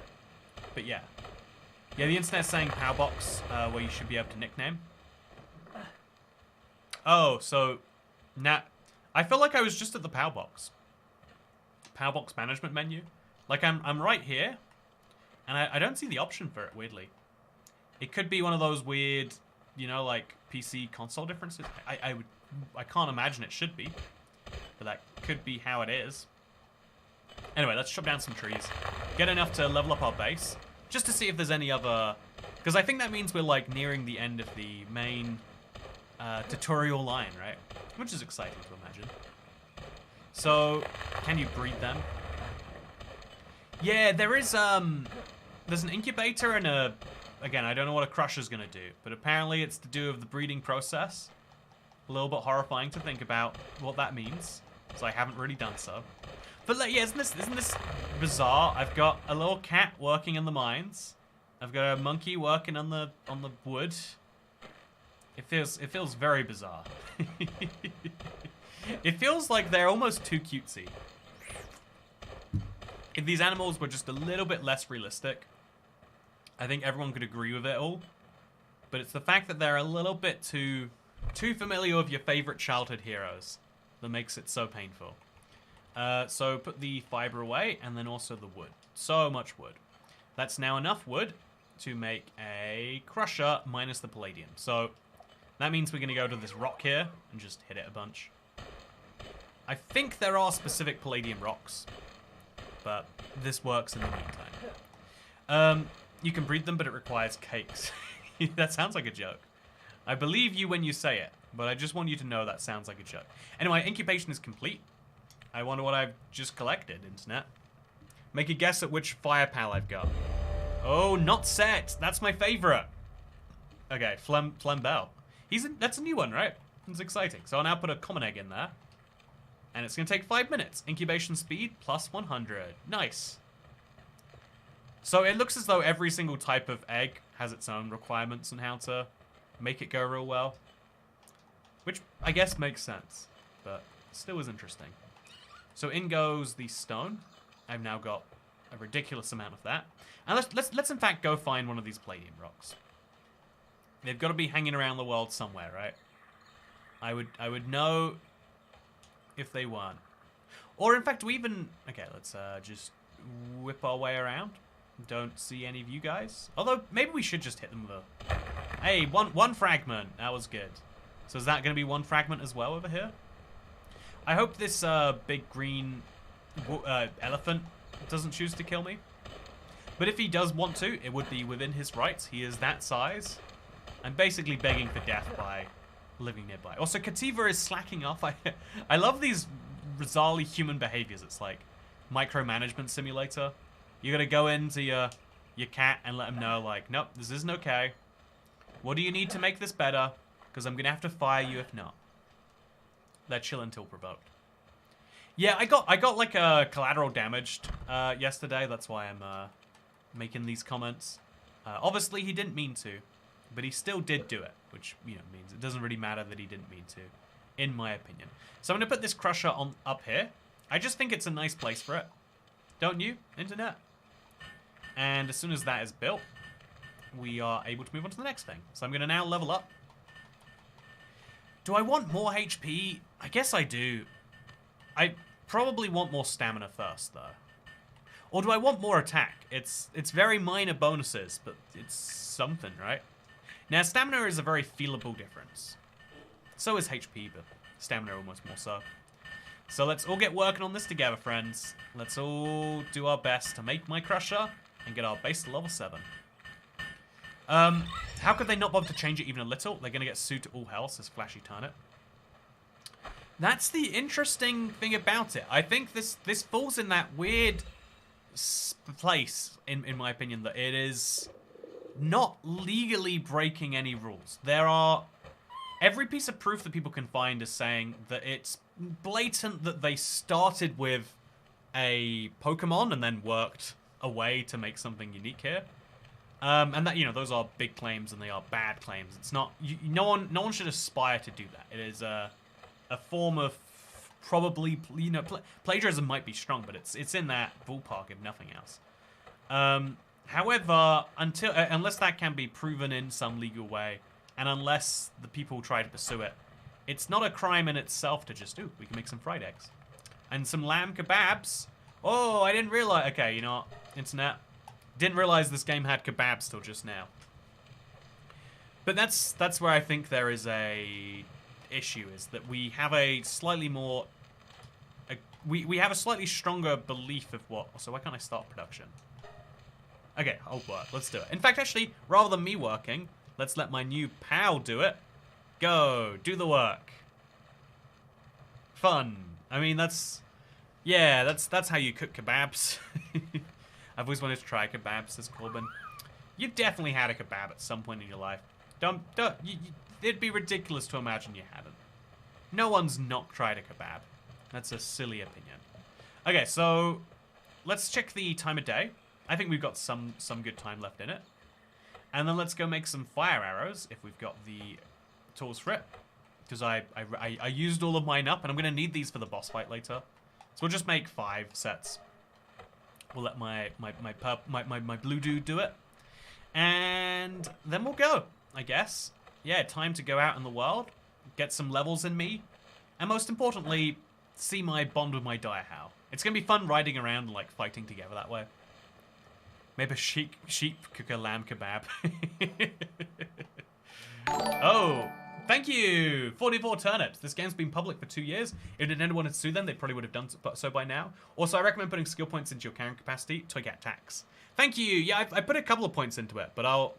But yeah. Yeah, the internet's saying Powerbox, where you should be able to nickname. Oh, so now I feel like I was just at the Powerbox. Powerbox management menu. Like I'm right here, and I don't see the option for it, weirdly. It could be one of those weird, you know, like PC console differences. I can't imagine it should be, but that could be how it is. Anyway, let's chop down some trees. Get enough to level up our base, just to see if there's any other... Because I think that means we're, like, nearing the end of the main tutorial line, right? Which is exciting to imagine. So, can you breed them? Yeah, there is, there's an incubator and a... Again, I don't know what a crusher's gonna do, but apparently it's to do with the breeding process. A little bit horrifying to think about what that means, so I haven't really done so. But like, yeah, isn't this bizarre? I've got a little cat working in the mines. I've got a monkey working on the wood. It feels very bizarre. It feels like they're almost too cutesy. If these animals were just a little bit less realistic, I think everyone could agree with it all. But it's the fact that they're a little bit too familiar with your favorite childhood heroes that makes it so painful. So put the fiber away, and then also the wood. So much wood. That's now enough wood to make a crusher minus the palladium. So that means we're going to go to this rock here and just hit it a bunch. I think there are specific palladium rocks, but this works in the meantime. You can breed them, but it requires cakes. That sounds like a joke. I believe you when you say it, but I just want you to know that sounds like a joke. Anyway, incubation is complete. I wonder what I've just collected, internet. Make a guess at which fire pal I've got. Oh, not set. That's my favorite. Okay, Flambell. That's a new one, right? It's exciting. So I'll now put a common egg in there. And it's going to take 5 minutes. Incubation speed plus 100. Nice. So it looks as though every single type of egg has its own requirements on how to make it go real well. Which I guess makes sense, but still is interesting. So in goes the stone. I've now got a ridiculous amount of that. And let's in fact go find one of these palladium rocks. They've got to be hanging around the world somewhere, right? I would know if they weren't. Or in fact, we even... Okay, let's just whip our way around. Don't see any of you guys. Although, maybe we should just hit them with a... Hey, one fragment. That was good. So is that going to be one fragment as well over here? I hope this big green elephant doesn't choose to kill me. But if he does want to, it would be within his rights. He is that size. I'm basically begging for death by living nearby. Also, Kativa is slacking off. I love these bizarrely human behaviors. It's like micromanagement simulator. You gotta go into your cat and let him know, like, nope, this isn't okay. What do you need to make this better? Because I'm gonna have to fire you if not. They're chill until provoked. Yeah, I got like collateral damaged yesterday. That's why I'm making these comments. Obviously, he didn't mean to, but he still did do it, which means it doesn't really matter that he didn't mean to, in my opinion. So I'm gonna put this crusher on up here. I just think it's a nice place for it, don't you, internet? And as soon as that is built, we are able to move on to the next thing. So I'm gonna now level up. Do I want more HP? I guess I do. I probably want more stamina first, though. Or do I want more attack? It's very minor bonuses, but it's something, right? Now, stamina is a very feelable difference. So is HP, but stamina almost more so. So let's all get working on this together, friends. Let's all do our best to make my crusher and get our base to level 7. How could they not bother to change it even a little? They're going to get sued to all hell, says Flashy Turnip. That's the interesting thing about it. I think this falls in that weird place, in my opinion, that it is not legally breaking any rules. There are... Every piece of proof that people can find is saying that it's blatant that they started with a Pokemon and then worked a way to make something unique here. And that, those are big claims and they are bad claims. It's not... no one should aspire to do that. It is a form of probably, plagiarism might be strong, but it's in that ballpark if nothing else. However, unless that can be proven in some legal way, and unless the people try to pursue it, it's not a crime in itself to just, we can make some fried eggs. And some lamb kebabs. Oh, I didn't realize. Okay, internet. Didn't realize this game had kebabs till just now. But that's where I think there is a issue, is that we have a slightly more... we have a slightly stronger belief of what... So why can't I start production? Okay, I'll work. Let's do it. In fact, actually, rather than me working, let's let my new pal do it. Go, do the work. Fun. I mean, that's... Yeah, that's how you cook kebabs. I've always wanted to try kebabs, says Corbin. You've definitely had a kebab at some point in your life. It'd be ridiculous to imagine you hadn't. No one's not tried a kebab. That's a silly opinion. Okay, so let's check the time of day. I think we've got some good time left in it. And then let's go make some fire arrows if we've got the tools for it. Because I used all of mine up, and I'm going to need these for the boss fight later. So we'll just make 5 sets. We'll let my blue dude do it. And then we'll go, I guess. Yeah, time to go out in the world, get some levels in me, and most importantly, see my bond with my dire How. It's going to be fun riding around and, like, fighting together that way. Maybe a sheep cook a lamb kebab. Oh, thank you, 44 turnips. This game's been public for 2 years. If Nintendo wanted to sue them, they probably would have done so by now. Also, I recommend putting skill points into your carrying capacity. Toycat tax. Thank you. Yeah, I put a couple of points into it, but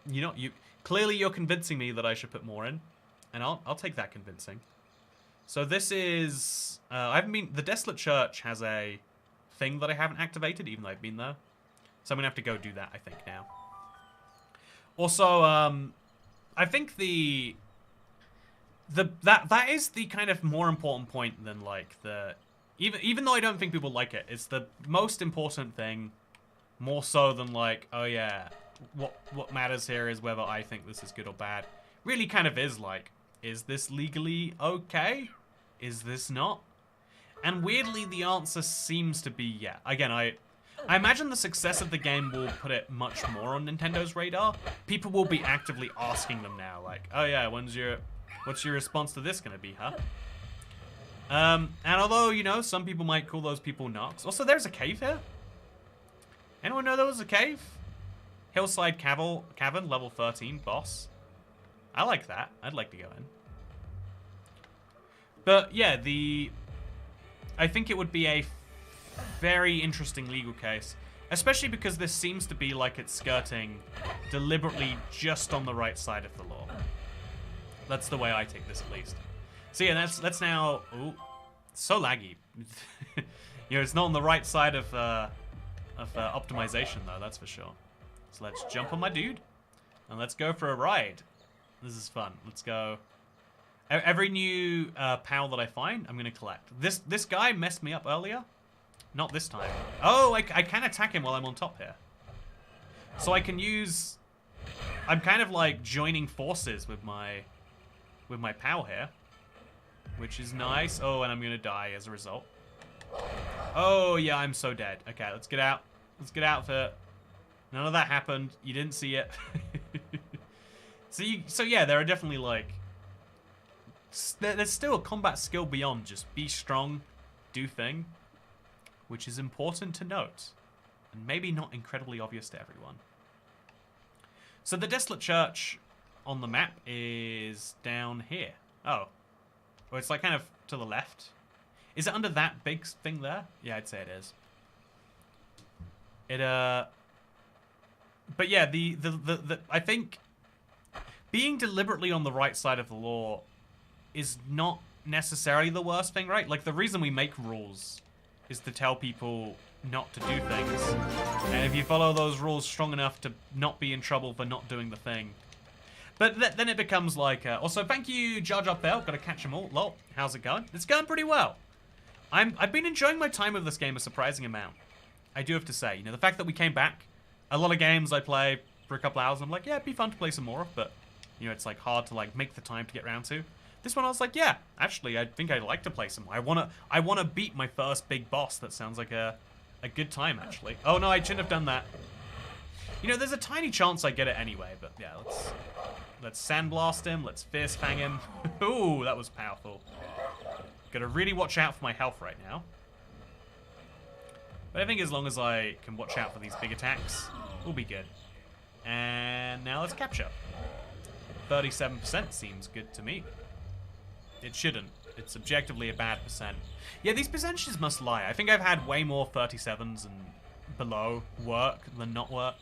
clearly you're convincing me that I should put more in, and I'll take that convincing. So this is the Desolate Church has a thing that I haven't activated, even though I've been there. So I'm gonna have to go do that, I think, now. Also, I think that is the kind of more important point than, like, even though I don't think people like it, it's the most important thing, more so than, like, oh yeah, what matters here is whether I think this is good or bad. Really kind of is, like, is this legally okay? Is this not? And weirdly, the answer seems to be yeah. Again, I imagine the success of the game will put it much more on Nintendo's radar. People will be actively asking them now, like, oh yeah, what's your response to this gonna be, huh? And although, you know, some people might call those people narcs. Also, there's a cave here. Anyone know there was a cave? Hillside Cavern, level 13, boss. I like that. I'd like to go in. But yeah, I think it would be a very interesting legal case, especially because this seems to be like it's skirting deliberately just on the right side of the law. That's the way I take this, at least. So yeah, that's now. Ooh, so laggy. You know, it's not on the right side of optimization though. That's for sure. So let's jump on my dude, and let's go for a ride. This is fun. Let's go. Every new PAL that I find, I'm gonna collect. This guy messed me up earlier. Not this time. Oh, I can attack him while I'm on top here. So I can use. I'm kind of like joining forces with my PAL here, which is nice. Oh, and I'm gonna die as a result. Oh yeah, I'm so dead. Okay, let's get out. Let's get out of it. None of that happened. You didn't see it. So yeah, there are definitely like. There's still a combat skill beyond just be strong, do thing, which is important to note, and maybe not incredibly obvious to everyone. So the Desolate Church on the map is down here. Oh. Well, it's like kind of to the left. Is it under that big thing there? Yeah, I'd say it is. But yeah, I think being deliberately on the right side of the law is not necessarily the worst thing, right? Like, the reason we make rules is to tell people not to do things. And if you follow those rules strong enough to not be in trouble for not doing the thing. But then it becomes like... also, thank you, Jar Jar Bell. Gotta catch them all. Lol, how's it going? It's going pretty well. I've been enjoying my time with this game a surprising amount. I do have to say. You know, the fact that we came back. A lot of games I play for a couple hours, I'm like, yeah, it'd be fun to play some more of. But, you know, it's like hard to like make the time to get around to. This one I was like, yeah, actually, I think I'd like to play some more. I wanna beat my first big boss. That sounds like a good time, actually. Oh no, I shouldn't have done that. You know, there's a tiny chance I get it anyway, but yeah, let's sandblast him, let's fierce fang him. Ooh, that was powerful. Gotta really watch out for my health right now. But I think as long as I can watch out for these big attacks, we'll be good. And now let's capture. 37% seems good to me. It shouldn't. It's objectively a bad percent. Yeah, these percentages must lie. I think I've had way more 37s and below work than not work.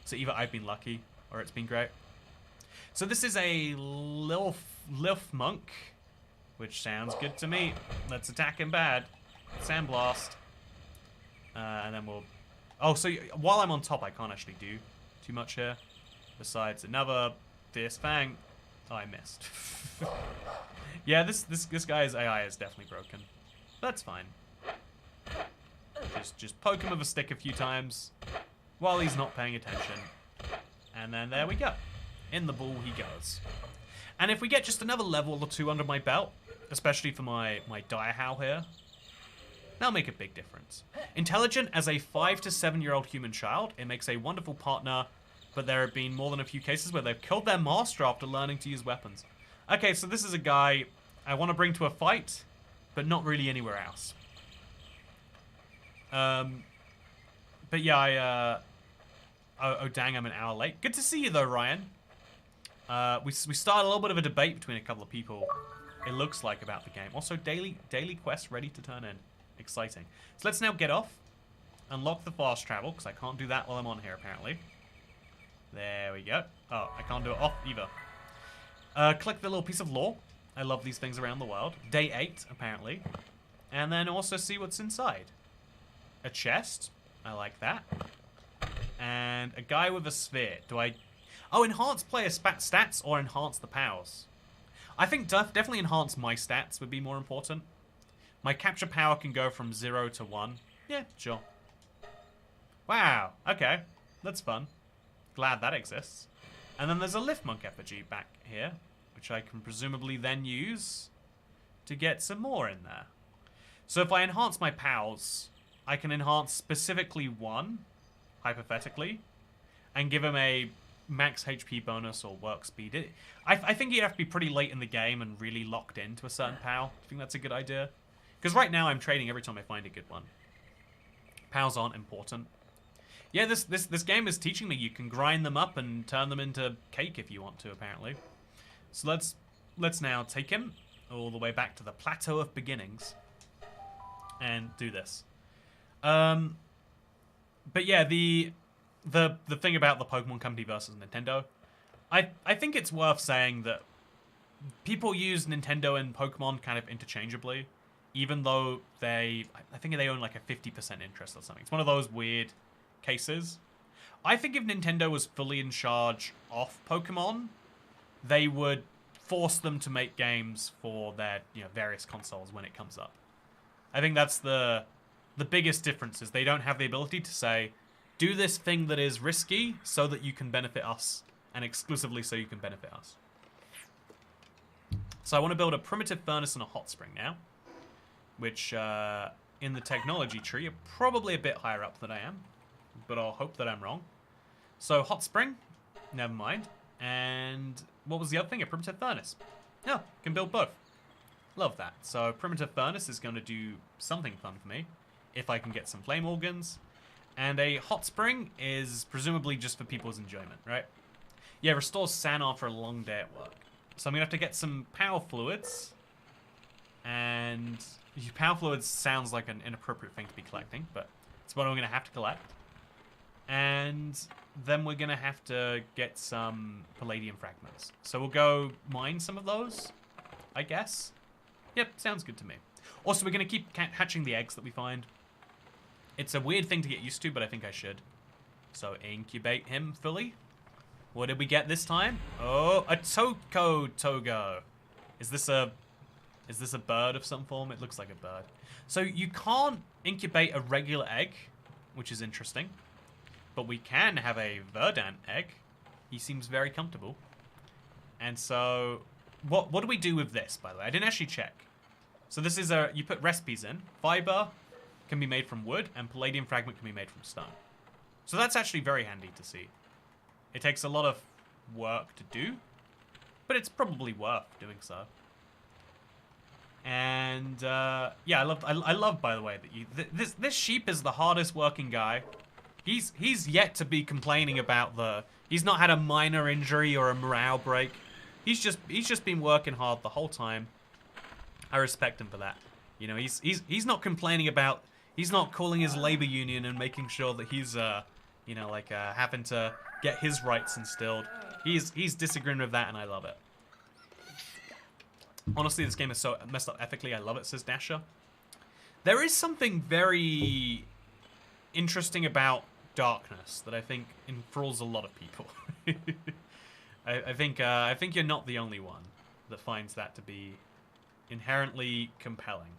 So either I've been lucky or it's been great. So this is a Lilf monk, which sounds good to me. Let's attack him bad. Sandblast. And then we'll... Oh, so while I'm on top, I can't actually do too much here. Besides another fierce fang. Oh, I missed. Yeah, this guy's AI is definitely broken. That's fine. Just poke him with a stick a few times while he's not paying attention. And then there we go. In the ball he goes. And if we get just another level or two under my belt, especially for my dire howl here, that'll make a big difference. Intelligent as a 5 to 7-year-old human child, it makes a wonderful partner, but there have been more than a few cases where they've killed their master after learning to use weapons. Okay, so this is a guy I want to bring to a fight, but not really anywhere else. But yeah, oh dang, I'm an hour late. Good to see you though, Ryan. We started a little bit of a debate between a couple of people, it looks like, about the game. Also, daily quest ready to turn in. Exciting. So let's now get off. Unlock the fast travel, because I can't do that while I'm on here, apparently. There we go. Oh, I can't do it off either. Collect the little piece of lore. I love these things around the world. Day 8, apparently. And then also see what's inside. A chest. I like that. And a guy with a sphere. Do I... Oh, enhance player stats or enhance the powers? I think definitely enhance my stats would be more important. My capture power can go from 0 to 1. Yeah, sure. Wow, okay. That's fun. Glad that exists. And then there's a lift monk effigy back here, which I can presumably then use to get some more in there. So if I enhance my pals, I can enhance specifically one, hypothetically, and give him a max HP bonus or work speed. I think you'd have to be pretty late in the game and really locked into a certain POW. I think that's a good idea. Because right now I'm trading every time I find a good one. POWs aren't important. Yeah, this game is teaching me you can grind them up and turn them into cake if you want to, apparently. So let's now take him all the way back to the Plateau of Beginnings and do this. But yeah, the thing about the Pokemon Company versus Nintendo, I think it's worth saying that people use Nintendo and Pokemon kind of interchangeably, even though I think they own like a 50% interest or something. It's one of those weird cases. I think if Nintendo was fully in charge of Pokemon, they would force them to make games for their various consoles when it comes up. I think that's the biggest difference is they don't have the ability to say, do this thing that is risky so that you can benefit us, and exclusively so you can benefit us. So I want to build a primitive furnace and a hot spring now, which in the technology tree are probably a bit higher up than I am, but I'll hope that I'm wrong. So hot spring, never mind. And what was the other thing? A primitive furnace. No, can build both. Love that. So primitive furnace is going to do something fun for me, if I can get some flame organs. And a hot spring is presumably just for people's enjoyment, right? Yeah, restores San after a long day at work. So I'm going to have to get some power fluids. And power fluids sounds like an inappropriate thing to be collecting, but it's what I'm going to have to collect. And then we're going to have to get some palladium fragments. So we'll go mine some of those, I guess. Yep, sounds good to me. Also, we're going to keep hatching the eggs that we find. It's a weird thing to get used to, but I think I should. So incubate him fully. What did we get this time? Oh, a Togo. Is this a bird of some form? It looks like a bird. So you can't incubate a regular egg, which is interesting. But we can have a Verdant egg. He seems very comfortable. And so, what do we do with this, by the way? I didn't actually check. So this is you put recipes in. Fiber can be made from wood, and palladium fragment can be made from stone. So that's actually very handy to see. It takes a lot of work to do, but it's probably worth doing so. And yeah, I love by the way that this sheep is the hardest working guy. He's yet to be complaining about he's not had a minor injury or a morale break. He's just been working hard the whole time. I respect him for that. You know, he's not complaining about, he's not calling his labor union and making sure that he's you know, like having to get his rights instilled. He's disagreeing with that, and I love it. Honestly, this game is so messed up ethically. I love it, says Dasher. There is something very interesting about darkness that I think enthralls a lot of people. I think you're not the only one that finds that to be inherently compelling.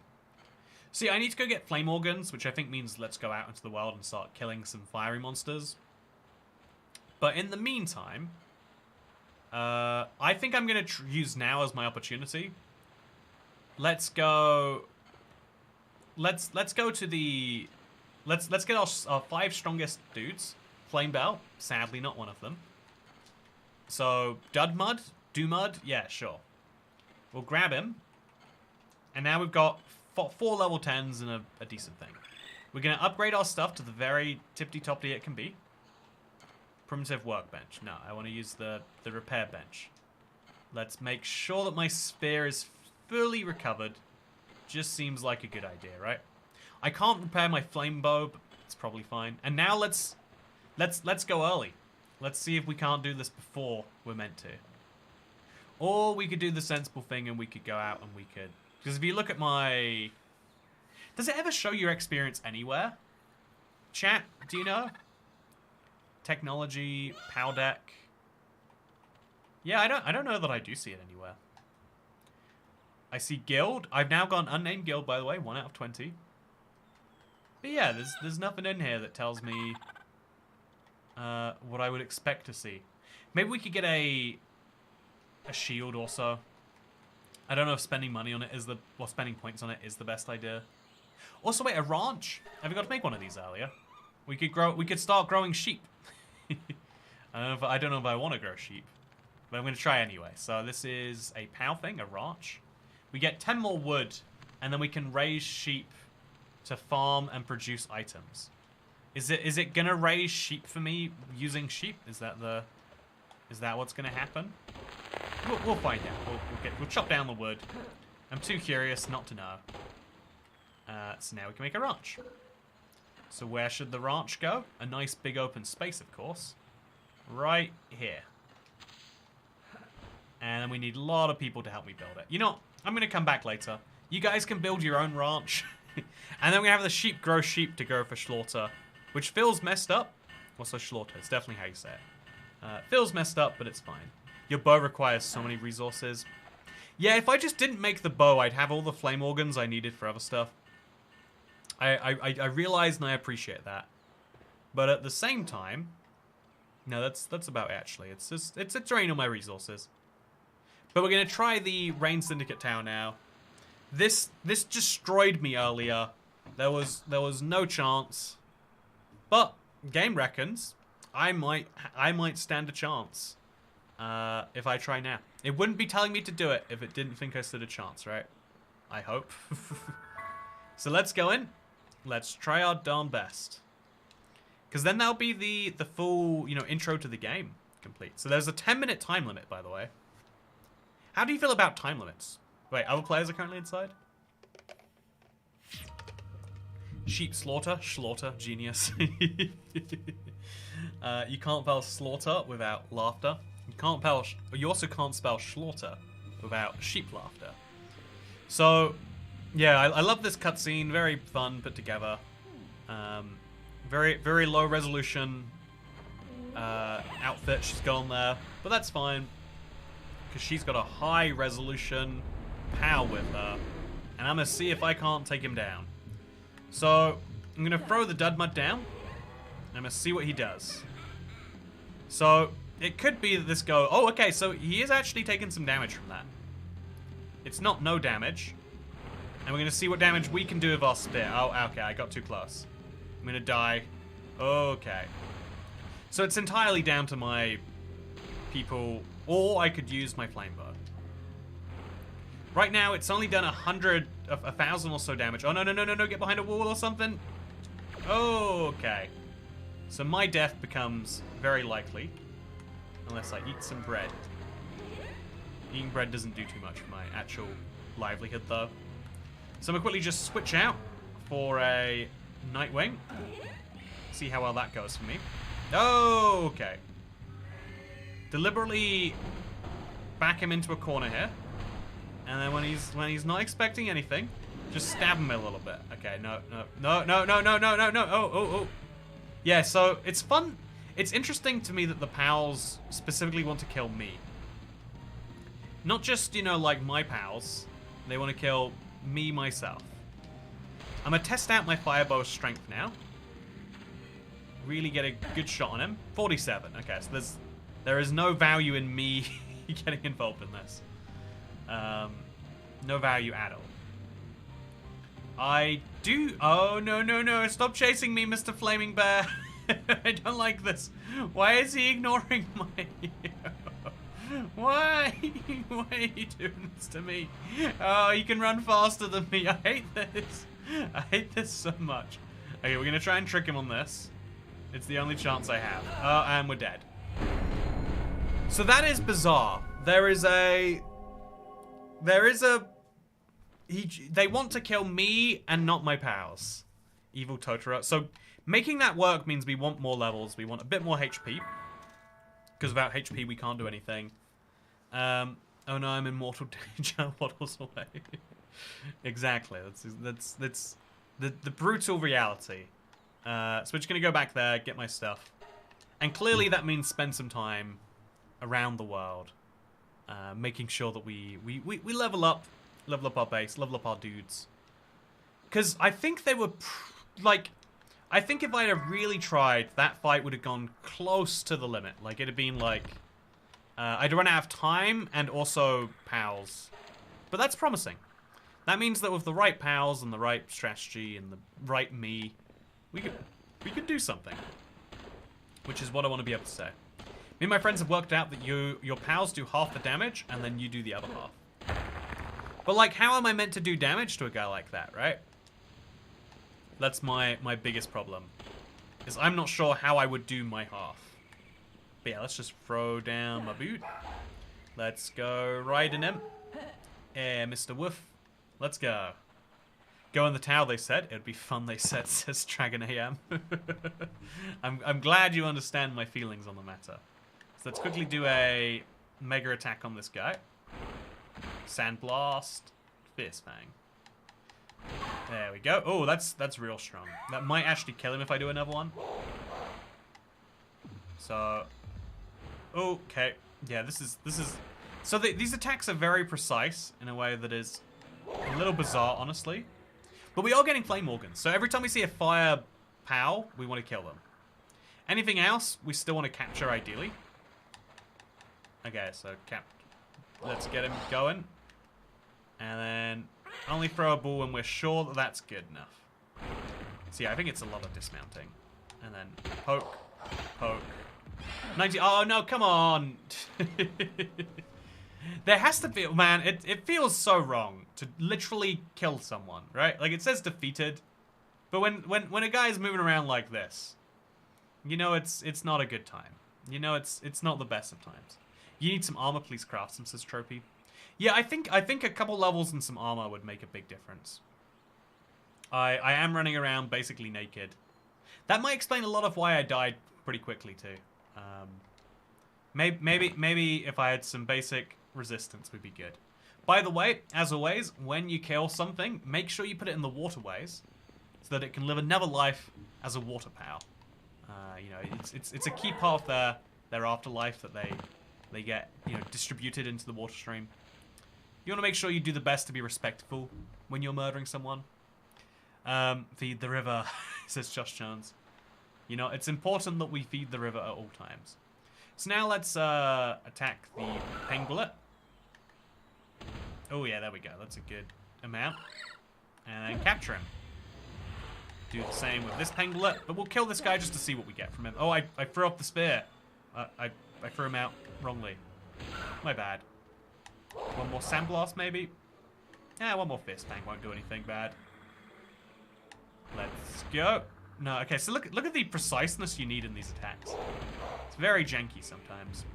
See, I need to go get flame organs, which I think means let's go out into the world and start killing some fiery monsters. But in the meantime, I think I'm going to use now as my opportunity. Let's go. Let's go to the. Let's get our 5 strongest dudes. Flame Bell, sadly not one of them. So Dudmud, Doomud, yeah, sure. We'll grab him, and now we've got 4 level 10s and a decent thing. We're gonna upgrade our stuff to the very tippy-toppy it can be. Primitive workbench. No, I want to use the repair bench. Let's make sure that my spear is fully recovered. Just seems like a good idea, right? I can't repair my flame bow, but it's probably fine. And now let's go early. Let's see if we can't do this before we're meant to. Or we could do the sensible thing and we could go out and we could... Because if you look at my... Does it ever show your experience anywhere? Chat, do you know? Technology, POW deck. Yeah, I don't know that I do see it anywhere. I see guild. I've now got an unnamed guild, by the way. 1 out of 20. But yeah, there's nothing in here that tells me what I would expect to see. Maybe we could get a shield also. I don't know if spending money on it is or spending points on it is the best idea. Also, wait, a ranch? Have we got to make one of these earlier? We could start growing sheep. I don't know if I want to grow sheep, but I'm going to try anyway. So this is a POW thing, a ranch. We get 10 more wood, and then we can raise sheep to farm and produce items. Is it gonna raise sheep for me using sheep? Is that what's gonna happen? We'll find out. We'll chop down the wood. I'm too curious not to know. So now we can make a ranch. So where should the ranch go? A nice big open space, of course. Right here. And then we need a lot of people to help me build it. You know, I'm gonna come back later. You guys can build your own ranch. And then we have the sheep grow sheep to go for slaughter. Which feels messed up. Also slaughter, it's definitely how you say it. Feels messed up, but it's fine. Your bow requires so many resources. Yeah, if I just didn't make the bow, I'd have all the flame organs I needed for other stuff. I realize and I appreciate that. But at the same time... No, that's about it, actually. It's a drain on my resources. But we're going to try the Rain Syndicate Tower now. This destroyed me earlier. There was no chance. But game reckons I might stand a chance if I try now. It wouldn't be telling me to do it if it didn't think I stood a chance, right? I hope. So let's go in. Let's try our darn best. Because then that'll be the full, intro to the game complete. So there's a 10-minute time limit, by the way. How do you feel about time limits? Wait, other players are currently inside? Sheep slaughter, genius. You can't spell slaughter without laughter. You also can't spell slaughter without sheep laughter. So, yeah, I love this cutscene. Very fun, put together. Very low resolution outfit she's got on there, but that's fine because she's got a high resolution POW with her, and I'm gonna see if I can't take him down. So, I'm going to throw the Dudmud down. I'm going to see what he does. So, it could be that this go... Oh, okay, so he is actually taking some damage from that. It's not no damage. And we're going to see what damage we can do with our spear. Oh, okay, I got too close. I'm going to die. Okay. So it's entirely down to my people, or I could use my flame bow. Right now, it's only done 1,000 or so damage. Oh, no, get behind a wall or something. Okay. So my death becomes very likely. Unless I eat some bread. Eating bread doesn't do too much for my actual livelihood, though. So I'm gonna quickly just switch out for a Nightwing. See how well that goes for me. Okay. Deliberately back him into a corner here. And then when he's not expecting anything, just stab him a little bit. Okay, no. Oh. Yeah, so it's fun. It's interesting to me that the pals specifically want to kill me. Not just, like my pals. They want to kill me, myself. I'm going to test out my firebow's strength now. Really get a good shot on him. 47. Okay, so there is no value in me getting involved in this. No value at all. I do... Oh, no. Stop chasing me, Mr. Flaming Bear. I don't like this. Why is he ignoring my... Why? Why are you doing this to me? Oh, he can run faster than me. I hate this. I hate this so much. Okay, we're going to try and trick him on this. It's the only chance I have. Oh, and we're dead. So that is bizarre. They want to kill me and not my pals. Evil Totoro. So making that work means we want more levels. We want a bit more HP. Because without HP we can't do anything. Oh no, I'm in mortal danger. Waddles away. Exactly. That's the brutal reality. So we're just gonna go back there, get my stuff. And clearly that means spend some time around the world. Making sure that we level up our base, level up our dudes. Because I think they were, I think if I'd have really tried, that fight would have gone close to the limit. Like, it'd have been like, I'd run out of time and also pals. But that's promising. That means that with the right pals and the right strategy and the right me, we could do something. Which is what I want to be able to say. Me and my friends have worked out that your pals do half the damage, and then you do the other half. But, like, how am I meant to do damage to a guy like that, right? That's my biggest problem. Is I'm not sure how I would do my half. But yeah, let's just throw down my boot. Let's go right in him. Mr. Woof. Let's go. Go in the tower, they said. It'd be fun, they said, says Dragon AM. I'm glad you understand my feelings on the matter. So let's quickly do a mega attack on this guy. Sandblast. Fierce Fang. There we go. Oh, that's real strong. That might actually kill him if I do another one. So, okay. Yeah, this is. So these attacks are very precise in a way that is a little bizarre, honestly. But we are getting flame organs, so every time we see a fire POW, we want to kill them. Anything else, we still want to capture, ideally. Okay, so let's get him going. And then only throw a ball when we're sure that that's good enough. So yeah, I think it's a lot of dismounting. And then poke, poke. 90, oh no, come on! There has to be, man, it feels so wrong to literally kill someone, right? Like, it says defeated, but when a guy's moving around like this, you know it's not a good time. You know it's not the best of times. You need some armor, please craft some, says Tropy. Yeah, I think a couple levels and some armor would make a big difference. I am running around basically naked. That might explain a lot of why I died pretty quickly too. Maybe if I had some basic resistance would be good. By the way, as always, when you kill something, make sure you put it in the waterways so that it can live another life as a water POW. You know, it's a key part of their afterlife that they get, you know, distributed into the water stream. You want to make sure you do the best to be respectful when you're murdering someone. Feed the river, says Josh Jones. You know, it's important that we feed the river at all times. So now let's attack the Pangolin. Oh yeah, there we go. That's a good amount. And then capture him. Do the same with this Pangolin, but we'll kill this guy just to see what we get from him. Oh, I threw up the spear. I threw him out wrongly. My bad. One more Sandblast, maybe? Yeah, one more Fist Fang won't do anything bad. Let's go. No, okay, so look at the preciseness you need in these attacks. It's very janky sometimes.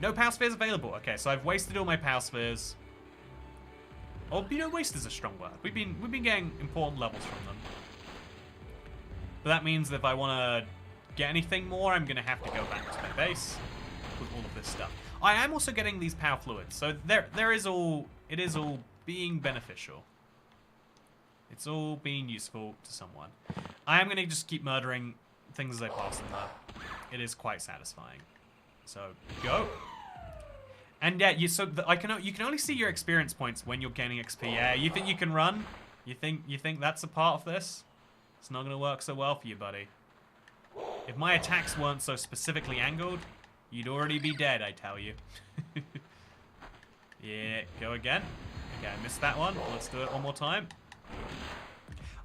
No Power Spheres available. Okay, so I've wasted all my Power Spheres. Oh, you know, waste is a strong word. We've been getting important levels from them. But that means that if I want to get anything more, I'm going to have to go back to my base with all of this stuff. I am also getting these Power Fluids, so it is all being beneficial. It's all being useful to someone. I am going to just keep murdering things as I pass them, though. It is quite satisfying. So, go. And yeah, you can only see your experience points when you're gaining XP. Yeah, you think you can run? You think that's a part of this? It's not going to work so well for you, buddy. If my attacks weren't so specifically angled, you'd already be dead, I tell you. Yeah, go again. Okay, I missed that one. Let's do it one more time.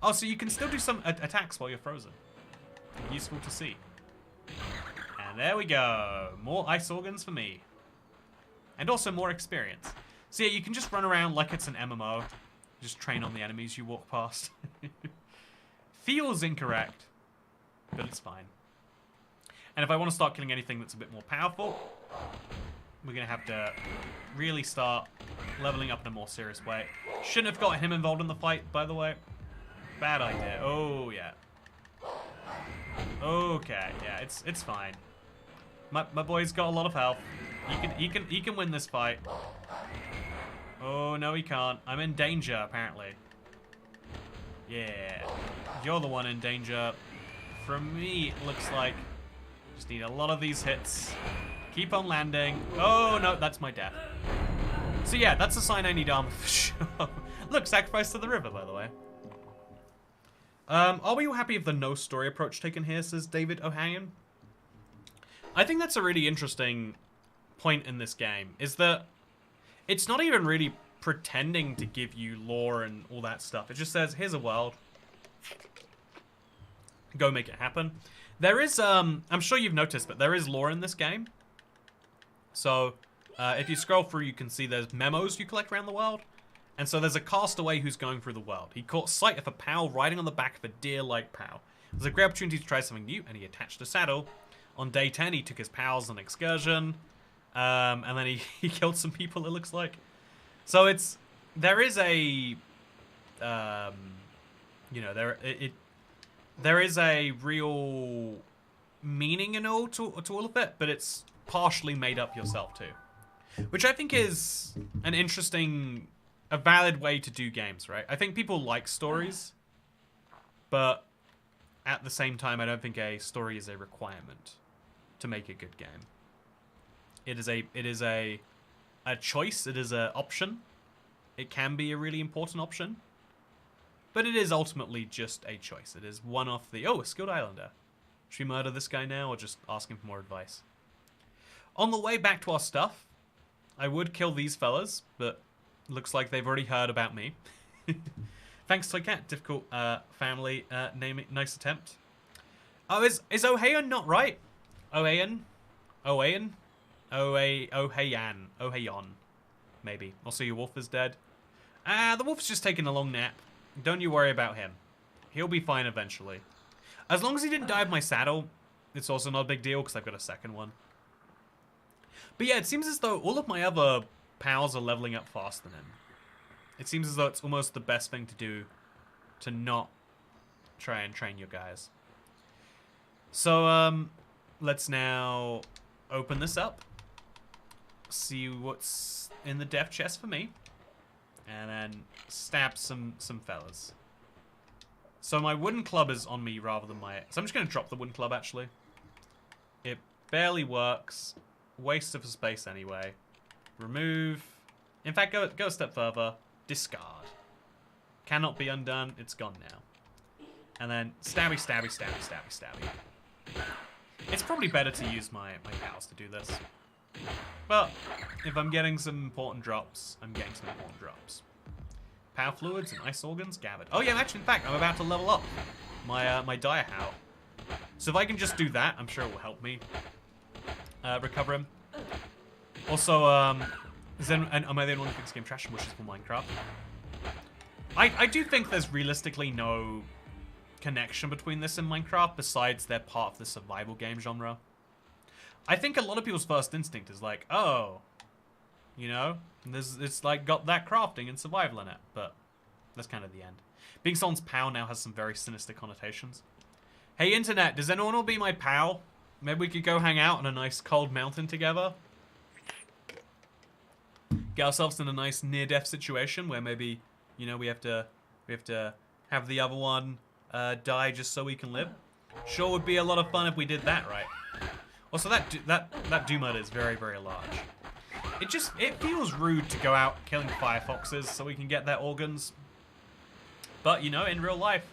Oh, so you can still do some attacks while you're frozen. Useful to see. And there we go. More ice organs for me. And also more experience. So yeah, you can just run around like it's an MMO. Just train on the enemies you walk past. Feels incorrect, but it's fine. And if I want to start killing anything that's a bit more powerful, we're going to have to really start leveling up in a more serious way. Shouldn't have got him involved in the fight, by the way. Bad idea. Oh, yeah. Okay, yeah, it's fine. My boy's got a lot of health. He can win this fight. Oh, no, he can't. I'm in danger, apparently. Yeah. You're the one in danger. From me, it looks like just need a lot of these hits. Keep on landing. Oh, no, that's my death. So yeah, that's a sign I need armor for sure. Look, sacrifice to the river, by the way. Are we all happy with the no story approach taken here, says David O'Hannion? I think that's a really interesting point in this game, is that it's not even really pretending to give you lore and all that stuff. It just says, here's a world. Go make it happen. There is, I'm sure you've noticed, but there is lore in this game. So, if you scroll through, you can see there's memos you collect around the world. And so there's a castaway who's going through the world. He caught sight of a pal riding on the back of a deer-like pal. It was a great opportunity to try something new, and he attached a saddle. On day 10, he took his pals on an excursion. And then he killed some people, it looks like. So there is a, you know, there is a real meaning and all to all of it, but it's partially made up yourself too. Which I think is an interesting, a valid way to do games, right? I think people like stories, but at the same time, I don't think a story is a requirement to make a good game. It is a choice, it is an option. It can be a really important option. But it is ultimately just a choice. It is one off the, oh, a skilled islander. Should we murder this guy now or just ask him for more advice? On the way back to our stuff, I would kill these fellas, but looks like they've already heard about me. Thanks, Toycat. Difficult family naming. Nice attempt. Oh, is Ohayon not right? Ohayon? Ohayon? Ohayon. Maybe. Also, your wolf is dead. The wolf's just taking a long nap. Don't you worry about him. He'll be fine eventually. As long as he didn't die of my saddle, it's also not a big deal because I've got a second one. But yeah, it seems as though all of my other pals are leveling up faster than him. It seems as though it's almost the best thing to do to not try and train your guys. So, let's now open this up. See what's in the death chest for me. And then stab some fellas. So my wooden club is on me rather than my... So I'm just going to drop the wooden club, actually. It barely works. Waste of space anyway. Remove. In fact, go a step further. Discard. Cannot be undone. It's gone now. And then stabby, stabby, stabby, stabby, stabby. It's probably better to use my pals to do this. But if I'm getting some important drops, I'm getting some important drops. Power fluids and ice organs gathered. Oh yeah, actually, in fact, I'm about to level up my dire howl. So if I can just do that, I'm sure it will help me recover him. Also, am I the only one who thinks game trash and wishes for Minecraft? I do think there's realistically no connection between this and Minecraft besides they're part of the survival game genre. I think a lot of people's first instinct is like, oh, you know, it's like got that crafting and survival in it, but that's kind of the end. Being someone's pal now has some very sinister connotations. Hey, internet, does anyone want to be my pal? Maybe we could go hang out on a nice cold mountain together. Get ourselves in a nice near-death situation where maybe, you know, we have to have the other one die just so we can live. Sure would be a lot of fun if we did that, right? Also, that Doomud is very, very large. It feels rude to go out killing firefoxes so we can get their organs. But, you know, in real life,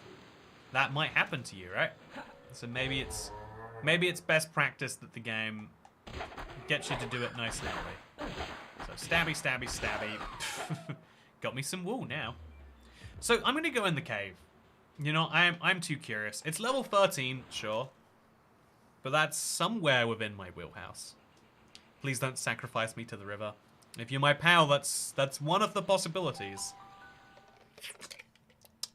that might happen to you, right? So maybe it's best practice that the game gets you to do it nice and early. So stabby, stabby, stabby. Got me some wool now. So I'm gonna go in the cave. You know, I'm too curious. It's level 13, sure. But that's somewhere within my wheelhouse. Please don't sacrifice me to the river. If you're my pal, that's one of the possibilities.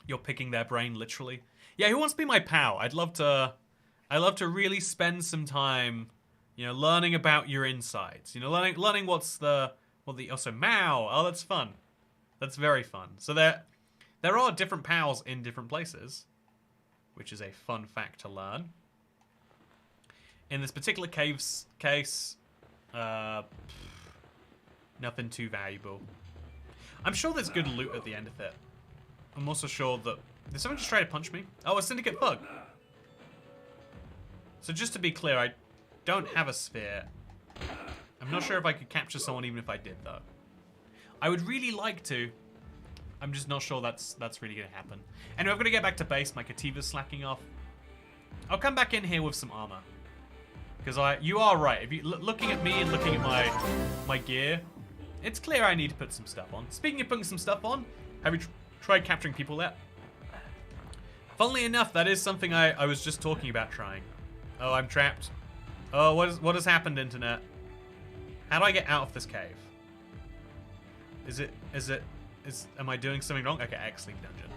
You're picking their brain, literally. Yeah, who wants to be my pal? I'd love to really spend some time, you know, learning about your insides. You know, learning also Mao. Oh, that's fun. That's very fun. So there are different pals in different places, which is a fun fact to learn. In this particular case, nothing too valuable. I'm sure there's good loot at the end of it. I'm also sure that... Did someone just try to punch me? Oh, a syndicate bug. So just to be clear, I don't have a sphere. I'm not sure if I could capture someone even if I did, though. I would really like to. I'm just not sure that's really going to happen. Anyway, I'm going to get back to base. My Kativa's slacking off. I'll come back in here with some armor. Because you are right. If you looking at me and looking at my gear, it's clear I need to put some stuff on. Speaking of putting some stuff on, have you tried capturing people yet? Funnily enough, that is something I was just talking about trying. Oh, I'm trapped. Oh, what has happened, internet? How do I get out of this cave? Am I doing something wrong? Okay, X-League dungeon.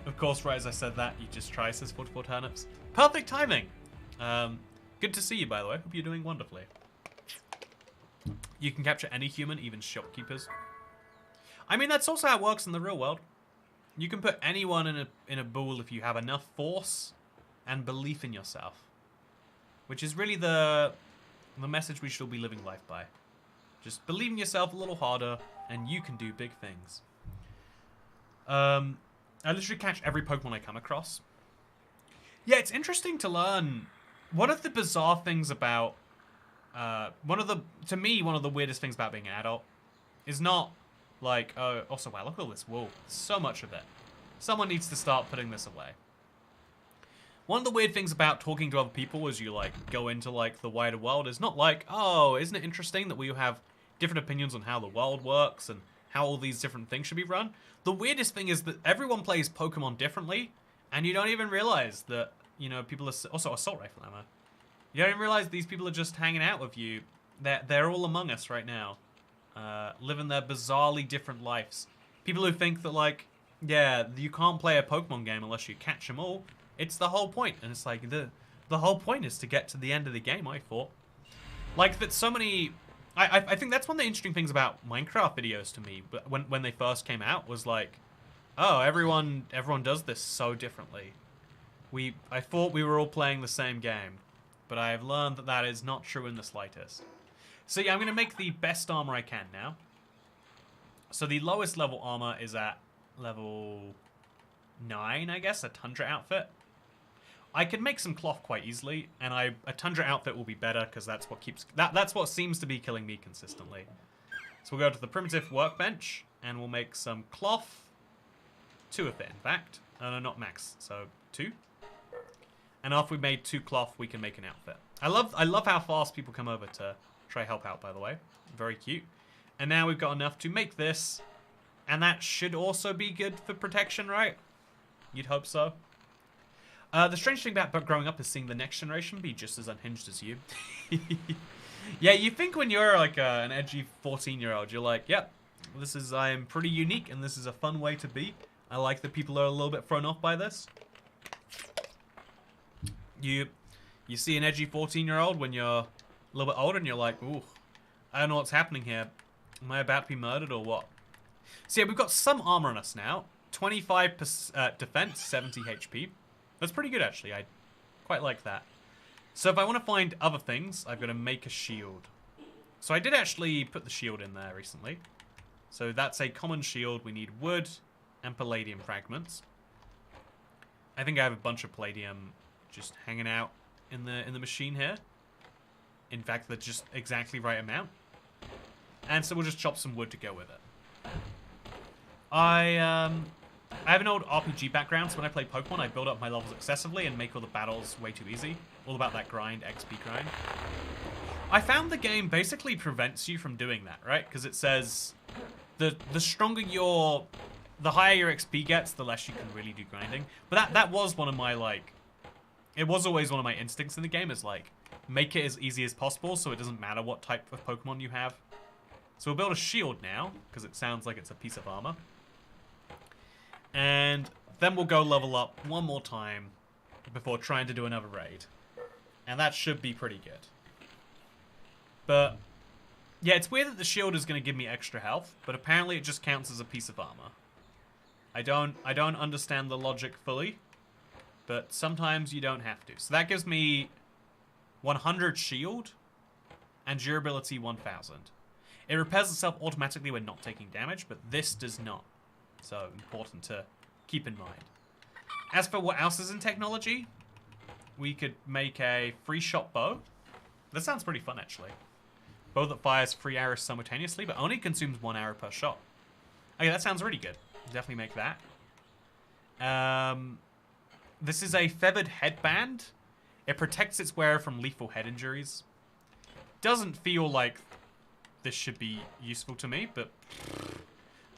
Of course, right as I said that, you just try, says 44 turnips. Perfect timing! Good to see you, by the way. Hope you're doing wonderfully. You can capture any human, even shopkeepers. I mean, that's also how it works in the real world. You can put anyone in a bool if you have enough force and belief in yourself. Which is really the message we should all be living life by. Just believe in yourself a little harder, and you can do big things. I literally catch every Pokemon I come across. Yeah, it's interesting to learn. One of the bizarre things about... to me, one of the weirdest things about being an adult is not... Like, also, wow, look at all this wool. So much of it. Someone needs to start putting this away. One of the weird things about talking to other people as you, like, go into, like, the wider world is not like, oh, isn't it interesting that we have different opinions on how the world works and how all these different things should be run? The weirdest thing is that everyone plays Pokemon differently, and you don't even realize that, you know, people are... Also, assault rifle ammo. You don't even realize these people are just hanging out with you. They're all among us right now. Living their bizarrely different lives. People who think that, like, yeah, you can't play a Pokemon game unless you catch them all. It's the whole point. And it's like, the whole point is to get to the end of the game, I thought. Like, that so many... I think that's one of the interesting things about Minecraft videos to me, but when they first came out, was like, oh, everyone does this so differently. I thought we were all playing the same game, but I have learned that that is not true in the slightest. So yeah, I'm going to make the best armor I can now. So the lowest level armor is at level 9, I guess, a Tundra outfit. I could make some cloth quite easily, and a Tundra outfit will be better because that's what keeps that's what seems to be killing me consistently. So we'll go to the primitive workbench, and we'll make some cloth. 2 of it, in fact. No, not max. So 2. And after we've made 2 cloth, we can make an outfit. I love how fast people come over to try help out, by the way. Very cute. And now we've got enough to make this. And that should also be good for protection, right? You'd hope so. The strange thing about growing up is seeing the next generation be just as unhinged as you. Yeah, you think when you're like an edgy 14-year-old, you're like, yep, I am pretty unique and this is a fun way to be. I like that people are a little bit thrown off by this. You see an edgy 14-year-old when you're a little bit older and you're like, ooh, I don't know what's happening here. Am I about to be murdered or what? So yeah, we've got some armor on us now. 25% defense, 70 HP. That's pretty good, actually. I quite like that. So if I want to find other things, I've got to make a shield. So I did actually put the shield in there recently. So that's a common shield. We need wood and palladium fragments. I think I have a bunch of palladium just hanging out in the machine here. In fact, they're just exactly right amount. And so we'll just chop some wood to go with it. I have an old RPG background, so when I play Pokemon, I build up my levels excessively and make all the battles way too easy. All about that grind, XP grind. I found the game basically prevents you from doing that, right? Because it says the stronger the higher your XP gets, the less you can really do grinding. But that was one of my, like, it was always one of my instincts in the game, is like, make it as easy as possible so it doesn't matter what type of Pokemon you have. So we'll build a shield now, because it sounds like it's a piece of armor. And then we'll go level up one more time before trying to do another raid. And that should be pretty good. But, yeah, it's weird that the shield is going to give me extra health, but apparently it just counts as a piece of armor. I don't understand the logic fully, but sometimes you don't have to. So that gives me 100 shield and durability 1000. It repairs itself automatically when not taking damage, but this does not. So, important to keep in mind. As for what else is in technology, we could make a free shot bow. That sounds pretty fun, actually. Bow that fires 3 arrows simultaneously, but only consumes 1 arrow per shot. Okay, that sounds really good. Definitely make that. This is a feathered headband. It protects its wearer from lethal head injuries. Doesn't feel like this should be useful to me, but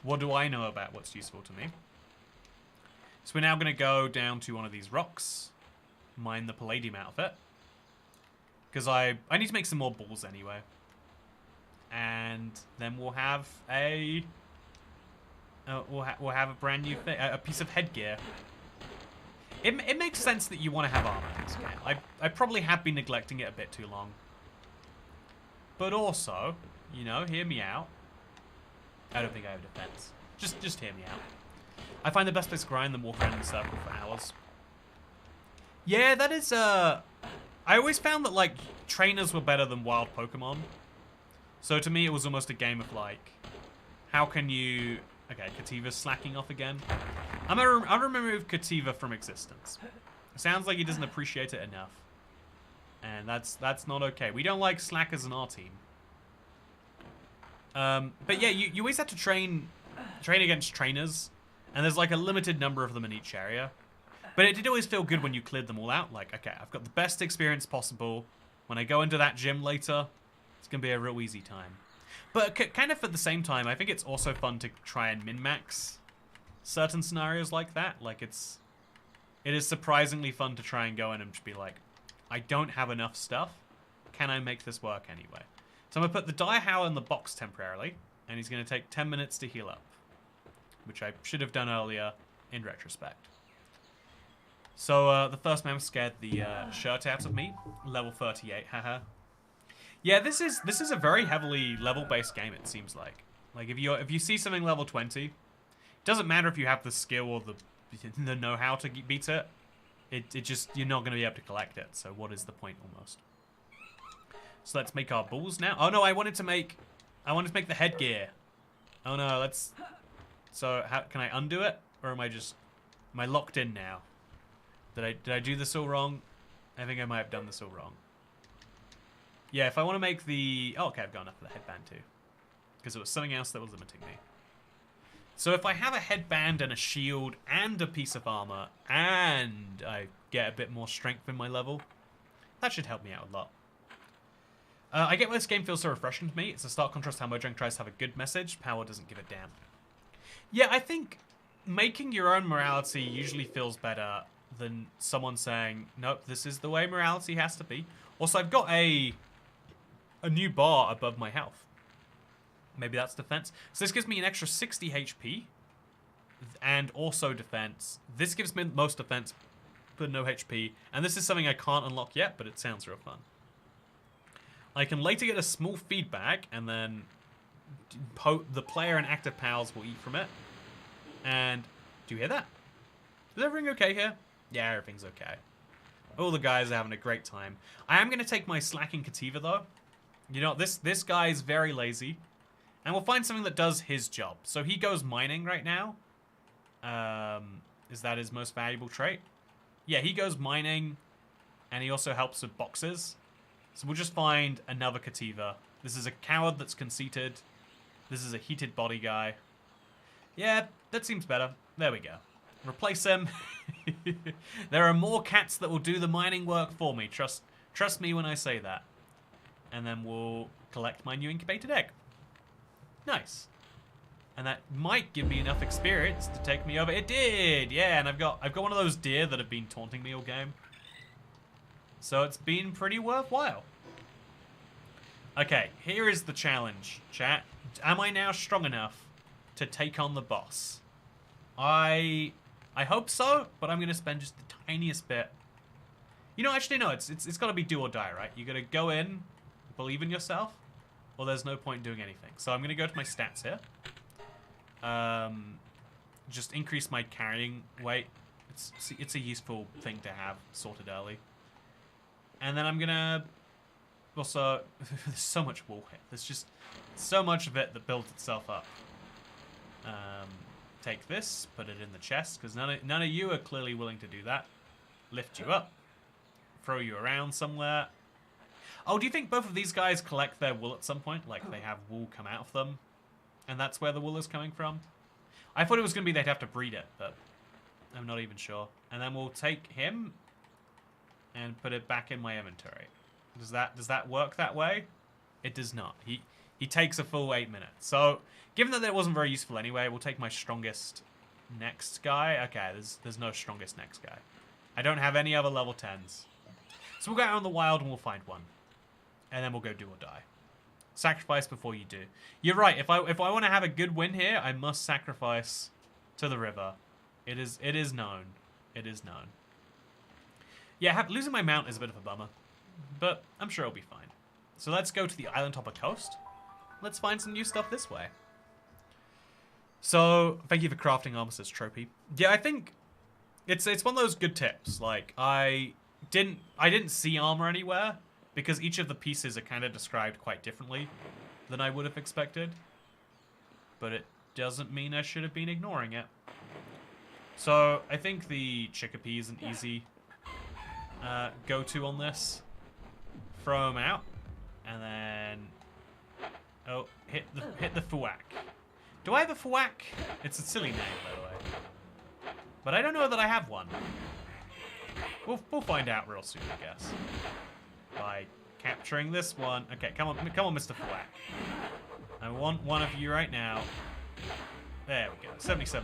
what do I know about what's useful to me? So we're now going to go down to one of these rocks, mine the palladium out of it, because I need to make some more balls anyway, and then we'll have a we'll have a brand new thing, a piece of headgear. It makes sense that you want to have armor in this game. I probably have been neglecting it a bit too long. But also, you know, hear me out. I don't think I have a defense. Just hear me out. I find the best place to grind than walk around in a circle for hours. Yeah, that is, I always found that, like, trainers were better than wild Pokemon. So to me, it was almost a game of, like, how can you... Okay, Kativa's slacking off again. I'm gonna remove Kativa from existence. It sounds like he doesn't appreciate it enough. And that's not okay. We don't like slackers in our team. But yeah, you always have to train against trainers. And there's like a limited number of them in each area. But it did always feel good when you cleared them all out. Like, okay, I've got the best experience possible. When I go into that gym later, it's going to be a real easy time. But kind of at the same time, I think it's also fun to try and min-max certain scenarios like that. Like, it is surprisingly fun to try and go in and just be like, I don't have enough stuff. Can I make this work anyway? So I'm going to put the Dire Howl in the box temporarily. And he's going to take 10 minutes to heal up. Which I should have done earlier in retrospect. So the first man scared the shirt out of me. Level 38, haha. Yeah, this is a very heavily level-based game, it seems like. Like, if you see something level 20, it doesn't matter if you have the skill or the know-how to beat it. It just, you're not going to be able to collect it, so what is the point, almost? So let's make our balls now. Oh no, I wanted to make the headgear. Oh no, let's... So, how can I undo it? Or am I locked in now? Did I do this all wrong? I think I might have done this all wrong. Yeah, if I want to make the... Oh, okay, I've got enough for the headband too. Because it was something else that was limiting me. So if I have a headband and a shield and a piece of armor, and I get a bit more strength in my level, that should help me out a lot. I get why this game feels so refreshing to me. It's a stark contrast to how Mojang tries to have a good message. Power doesn't give a damn. Yeah, I think making your own morality usually feels better than someone saying, nope, this is the way morality has to be. Also, I've got a new bar above my health. Maybe that's defense. So this gives me an extra 60 HP and also defense. This gives me most defense but no HP. And this is something I can't unlock yet, but it sounds real fun. I can later get a small feedback and then the player and active pals will eat from it. And do you hear that? Is everything okay here? Yeah, everything's okay. All the guys are having a great time. I am going to take my slacking Kativa though. You know, this guy is very lazy. And we'll find something that does his job. So he goes mining right now. Is that his most valuable trait? Yeah, he goes mining. And he also helps with boxes. So we'll just find another Kativa. This is a coward that's conceited. This is a heated body guy. Yeah, that seems better. There we go. Replace him. There are more cats that will do the mining work for me. Trust me when I say that. And then we'll collect my new incubated egg. Nice. And that might give me enough experience to take me over. It did! Yeah, and I've got one of those deer that have been taunting me all game. So it's been pretty worthwhile. Okay, here is the challenge, chat. Am I now strong enough to take on the boss? I hope so, but I'm going to spend just the tiniest bit. You know, actually, no, it's got to be do or die, right? You got to go in, believe in yourself, or there's no point in doing anything. So I'm going to go to my stats here. Just increase my carrying weight. It's a useful thing to have sorted early. And then I'm going to... Also, there's so much wool here. There's just so much of it that builds itself up. Take this, put it in the chest, because none of you are clearly willing to do that. Lift you up. Throw you around somewhere. Oh, do you think both of these guys collect their wool at some point? Like, they have wool come out of them? And that's where the wool is coming from? I thought it was going to be they'd have to breed it, but I'm not even sure. And then we'll take him and put it back in my inventory. Does that work that way? It does not. he takes a full 8 minutes. So, given that it wasn't very useful anyway, we'll take my strongest next guy. Okay, there's no strongest next guy. I don't have any other level 10s. So we'll go out in the wild and we'll find one. And then we'll go do or die. Sacrifice before you do. You're right, if I want to have a good win here, I must sacrifice to the river. It is known. It is known. Yeah, losing my mount is a bit of a bummer. But I'm sure it'll be fine. So let's go to the island hopper coast. Let's find some new stuff this way. So, thank you for crafting armistice trophy. Yeah, I think it's one of those good tips. Like, I didn't see armor anywhere because each of the pieces are kind of described quite differently than I would have expected. But it doesn't mean I should have been ignoring it. So, I think the chickpea is an easy go-to on this. Throw them out, and then hit the thwack. Do I have a thwack? It's a silly name, by the way. But I don't know that I have one. We'll find out real soon, I guess. By capturing this one. Okay, come on, Mr. Thwack. I want one of you right now. There we go, 77%.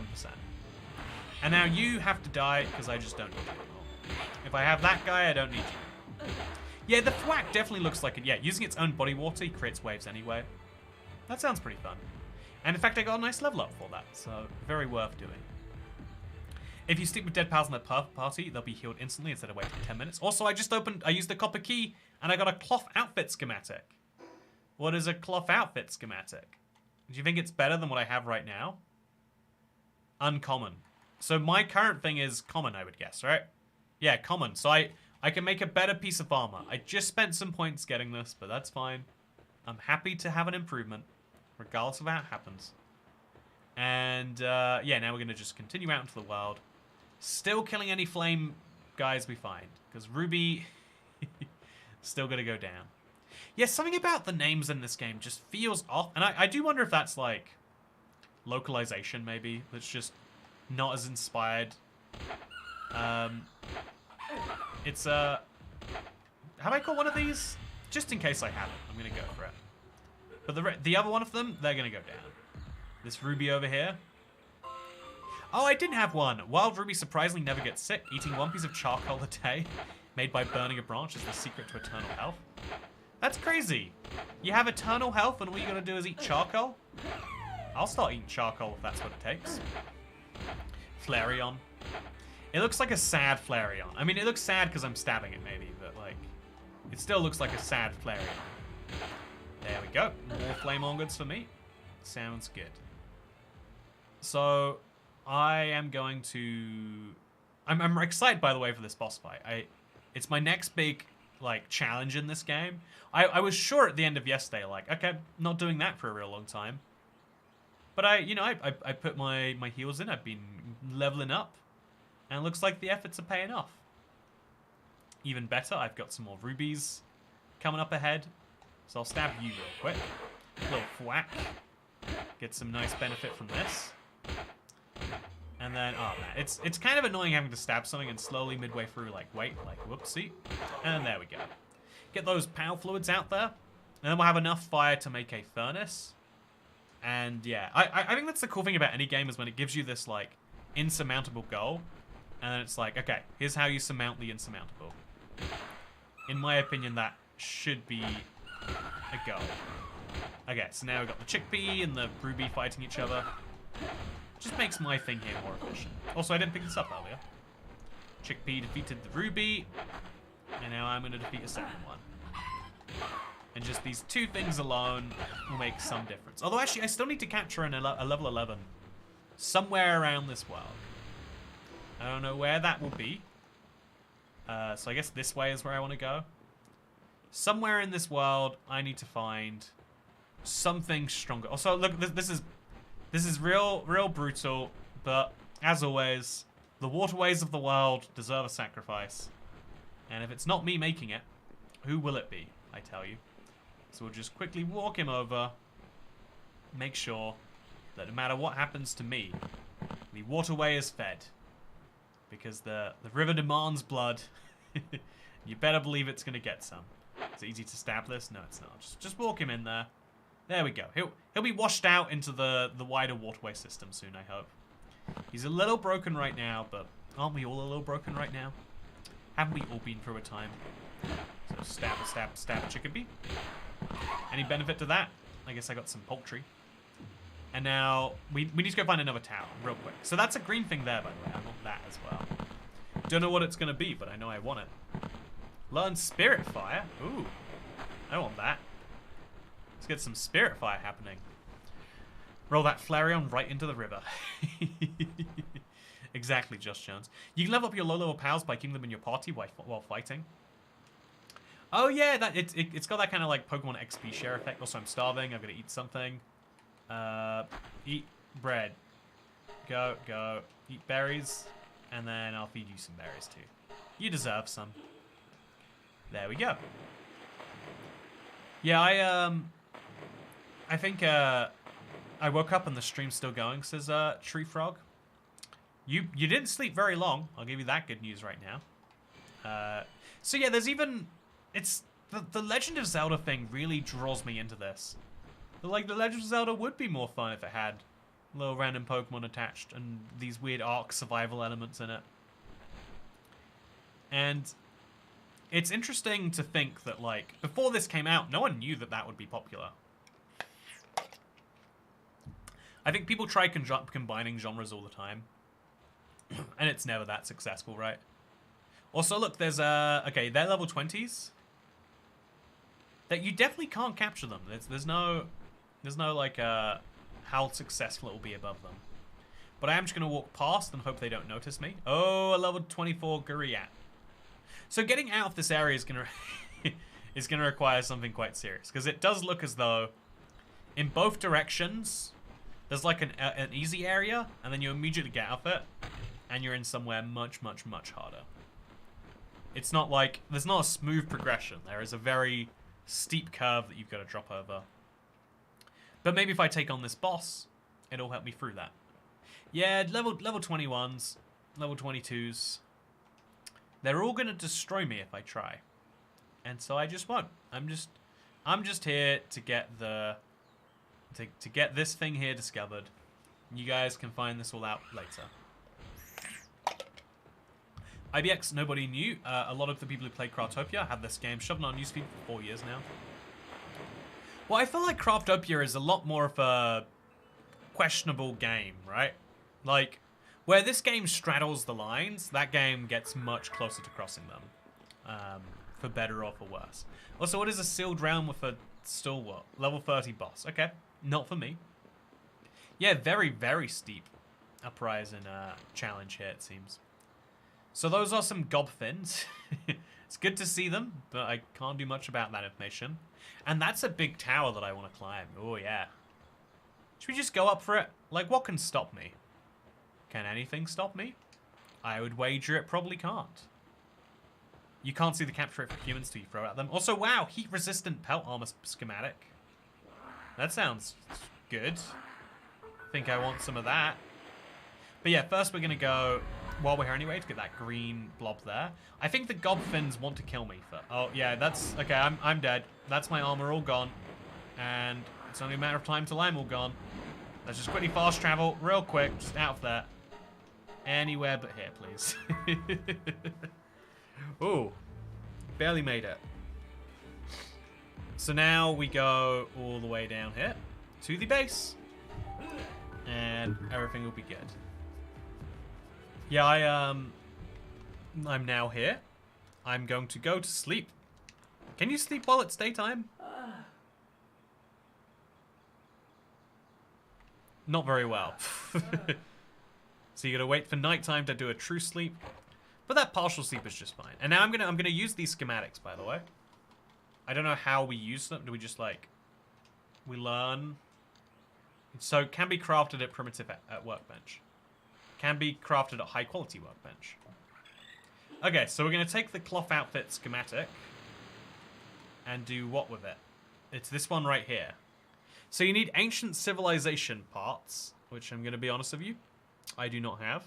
And now you have to die because I just don't need you anymore. If I have that guy, I don't need you. Yeah, the thwack definitely looks like it. Yeah, using its own body water, he creates waves anyway. That sounds pretty fun. And in fact, I got a nice level up for that, so very worth doing. If you stick with dead pals in the party, they'll be healed instantly instead of waiting 10 minutes. Also, I used the copper key, and I got a cloth outfit schematic. What is a cloth outfit schematic? Do you think it's better than what I have right now? Uncommon. So my current thing is common, I would guess, right? Yeah, common. So I can make a better piece of armor. I just spent some points getting this, but that's fine. I'm happy to have an improvement, regardless of how it happens. And, yeah, now we're going to just continue out into the wild. Still killing any flame guys we find. Because Ruby still going to go down. Yeah, something about the names in this game just feels off. And I do wonder if that's, like, localization, maybe. That's just not as inspired. It's, have I got one of these? Just in case I haven't, I'm going to go for it. But the other one of them, they're going to go down. This Ruby over here. Oh, I didn't have one. Wild Ruby surprisingly never gets sick. Eating one piece of charcoal a day, made by burning a branch, is the secret to eternal health. That's crazy. You have eternal health and all you got to do is eat charcoal? I'll start eating charcoal if that's what it takes. Flareon. It looks like a sad Flareon. I mean, it looks sad because I'm stabbing it, maybe, but, like, it still looks like a sad Flareon. There we go. More flame organs for me. Sounds good. So, I am going to... I'm excited, by the way, for this boss fight. It's my next big, like, challenge in this game. I was sure at the end of yesterday, like, okay, not doing that for a real long time. But I put my heals in. I've been leveling up. And it looks like the efforts are paying off. Even better, I've got some more rubies coming up ahead. So I'll stab you real quick. A little thwack. Get some nice benefit from this. And then, oh man, it's kind of annoying having to stab something and slowly midway through, like, wait, like, whoopsie. And there we go. Get those power fluids out there. And then we'll have enough fire to make a furnace. And yeah, I think that's the cool thing about any game is when it gives you this, like, insurmountable goal. And then it's like, okay, here's how you surmount the insurmountable. In my opinion, that should be a goal. Okay, so now we've got the chickpea and the ruby fighting each other. Just makes my thing here more efficient. Also, I didn't pick this up earlier. Chickpea defeated the ruby. And now I'm going to defeat a second one. And just these two things alone will make some difference. Although, actually, I still need to capture a level 11 somewhere around this world. I don't know where that will be. So I guess this way is where I want to go. Somewhere in this world, I need to find something stronger. Also, look, this is real brutal. But as always, the waterways of the world deserve a sacrifice. And if it's not me making it, who will it be? I tell you. So we'll just quickly walk him over. Make sure that no matter what happens to me, the waterway is fed. Because the river demands blood. You better believe it's going to get some. Is it easy to stab this? No, it's not. Just walk him in there. There we go. He'll be washed out into the wider waterway system soon, I hope. He's a little broken right now, but aren't we all a little broken right now? Haven't we all been through a time? So stab, stab, stab, chicken bee. Any benefit to that? I guess I got some poultry. And now we need to go find another tower real quick. So that's a green thing there, by the way. I want that as well. Don't know what it's going to be, but I know I want it. Learn Spirit Fire. Ooh. I want that. Let's get some Spirit Fire happening. Roll that Flareon right into the river. Exactly, Josh Jones. You can level up your low-level pals by keeping them in your party while fighting. Oh yeah, it's got that kind of like Pokemon XP share effect. Also, I'm starving. I'm gonna eat something. Eat bread. Go. Eat berries, and then I'll feed you some berries too. You deserve some. There we go. Yeah, I think I woke up and the stream's still going. Says Tree Frog. You didn't sleep very long. I'll give you that good news right now. So yeah, there's even. It's the Legend of Zelda thing really draws me into this. Like, the Legend of Zelda would be more fun if it had little random Pokemon attached and these weird Ark survival elements in it. And it's interesting to think that, like, before this came out, no one knew that that would be popular. I think people try combining genres all the time. And it's never that successful, right? Also, look, there's okay, they're level 20s. That you definitely can't capture them. There's no like how successful it will be above them. But I am just gonna walk past and hope they don't notice me. Oh, a level 24 Guriat. So getting out of this area is gonna is gonna require something quite serious, because it does look as though in both directions there's like an easy area, and then you immediately get out of it, and you're in somewhere much harder. It's not like there's not a smooth progression. There is a very steep curve that you've got to drop over. But maybe if I take on this boss, it'll help me through that. Yeah, level 21s, level 22s. They're all gonna destroy me if I try. And so I just won't. I'm just here to get to get this thing here discovered. You guys can find this all out later. IBX, nobody knew. A lot of the people who play Craftopia have this game shoved on our newsfeed for 4 years now. Well, I feel like Craftopia is a lot more of a questionable game, right? Like, where this game straddles the lines, that game gets much closer to crossing them. For better or for worse. Also, what is a sealed realm with a stalwart? Level 30 boss. Okay, not for me. Yeah, very steep uprise and challenge here, it seems. So those are some gobfins. It's good to see them, but I can't do much about that information. And that's a big tower that I want to climb. Oh, yeah. Should we just go up for it? Like, what can stop me? Can anything stop me? I would wager it probably can't. You can't see the capture rate for humans till you throw it at them. Also, wow, heat-resistant pelt armor schematic. That sounds good. I think I want some of that. But yeah, first we're going to go... while we're here anyway, to get that green blob there. I think the gobfins want to kill me. Oh, yeah, that's... okay, I'm dead. That's my armor all gone. And it's only a matter of time till I'm all gone. Let's just quickly fast travel real quick, just out of there. Anywhere but here, please. Ooh. Barely made it. So now we go all the way down here to the base. And everything will be good. Yeah, I'm now here. I'm going to go to sleep. Can you sleep while it's daytime? Not very well. So you gotta wait for nighttime to do a true sleep. But that partial sleep is just fine. And now I'm gonna use these schematics, by the way. I don't know how we use them. Do we just like we learn? So it can be crafted at primitive at workbench. Can be crafted at high quality workbench. Okay, so we're going to take the cloth outfit schematic and do what with it? It's this one right here. So you need ancient civilization parts, which I'm going to be honest with you, I do not have.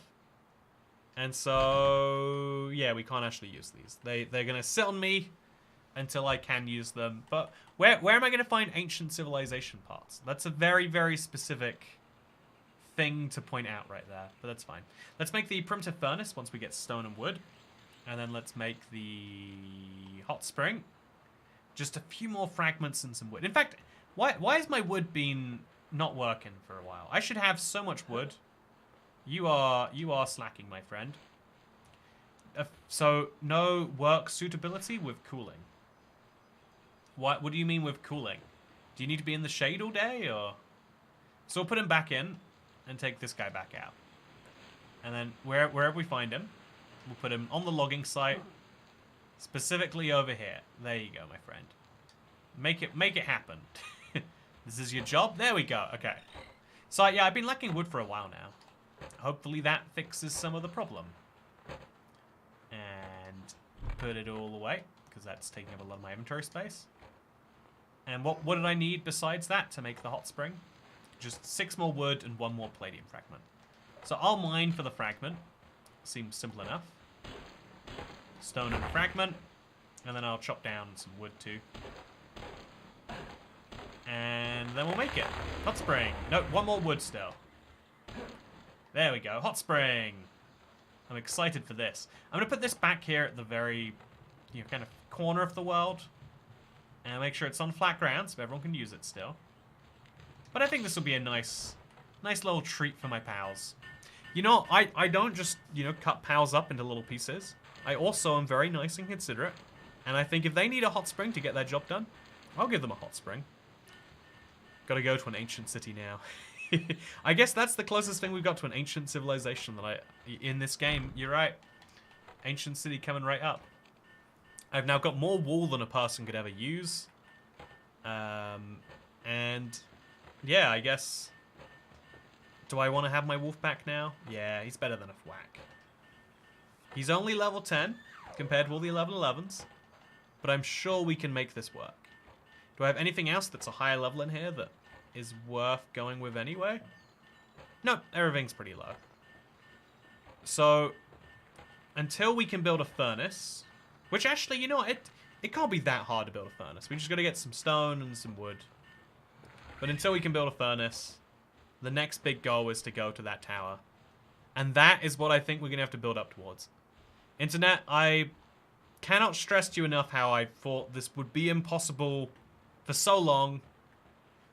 And so, yeah, we can't actually use these. They're going to sit on me until I can use them. But where am I going to find ancient civilization parts? That's a very, very specific thing to point out right there, but that's fine. Let's make the primitive furnace once we get stone and wood. And then let's make the hot spring. Just a few more fragments and some wood. In fact, why has my wood been not working for a while? I should have so much wood. You are slacking, my friend. So no work suitability with cooling. What do you mean with cooling? Do you need to be in the shade all day, or? So we'll put him back in and take this guy back out. And then wherever we find him, we'll put him on the logging site, specifically over here. There you go, my friend. Make it happen. This is your job. There we go. Okay. So yeah, I've been lacking wood for a while now. Hopefully that fixes some of the problem. And put it all away, because that's taking up a lot of my inventory space. And what did I need besides that to make the hot spring? Just 6 more wood and 1 more palladium fragment. So I'll mine for the fragment. Seems simple enough. Stone and fragment. And then I'll chop down some wood too. And then we'll make it. Hot spring. No, 1 more wood still. There we go. Hot spring. I'm excited for this. I'm going to put this back here at the very, kind of corner of the world. And make sure it's on flat ground so everyone can use it still. But I think this will be a nice little treat for my pals. You know, I don't just, cut pals up into little pieces. I also am very nice and considerate. And I think if they need a hot spring to get their job done, I'll give them a hot spring. Gotta go to an ancient city now. I guess that's the closest thing we've got to an ancient civilization in this game. You're right. Ancient city coming right up. I've now got more wool than a person could ever use. And yeah, I guess... Do I want to have my wolf back now? Yeah, he's better than a whack. He's only level 10 compared to all the 11-11s. But I'm sure we can make this work. Do I have anything else that's a higher level in here that is worth going with anyway? No, everything's pretty low. So, until we can build a furnace, which actually, you know what, it can't be that hard to build a furnace. We just got to get some stone and some wood. But until we can build a furnace, the next big goal is to go to that tower. And that is what I think we're going to have to build up towards. Internet, I cannot stress to you enough how I thought this would be impossible for so long.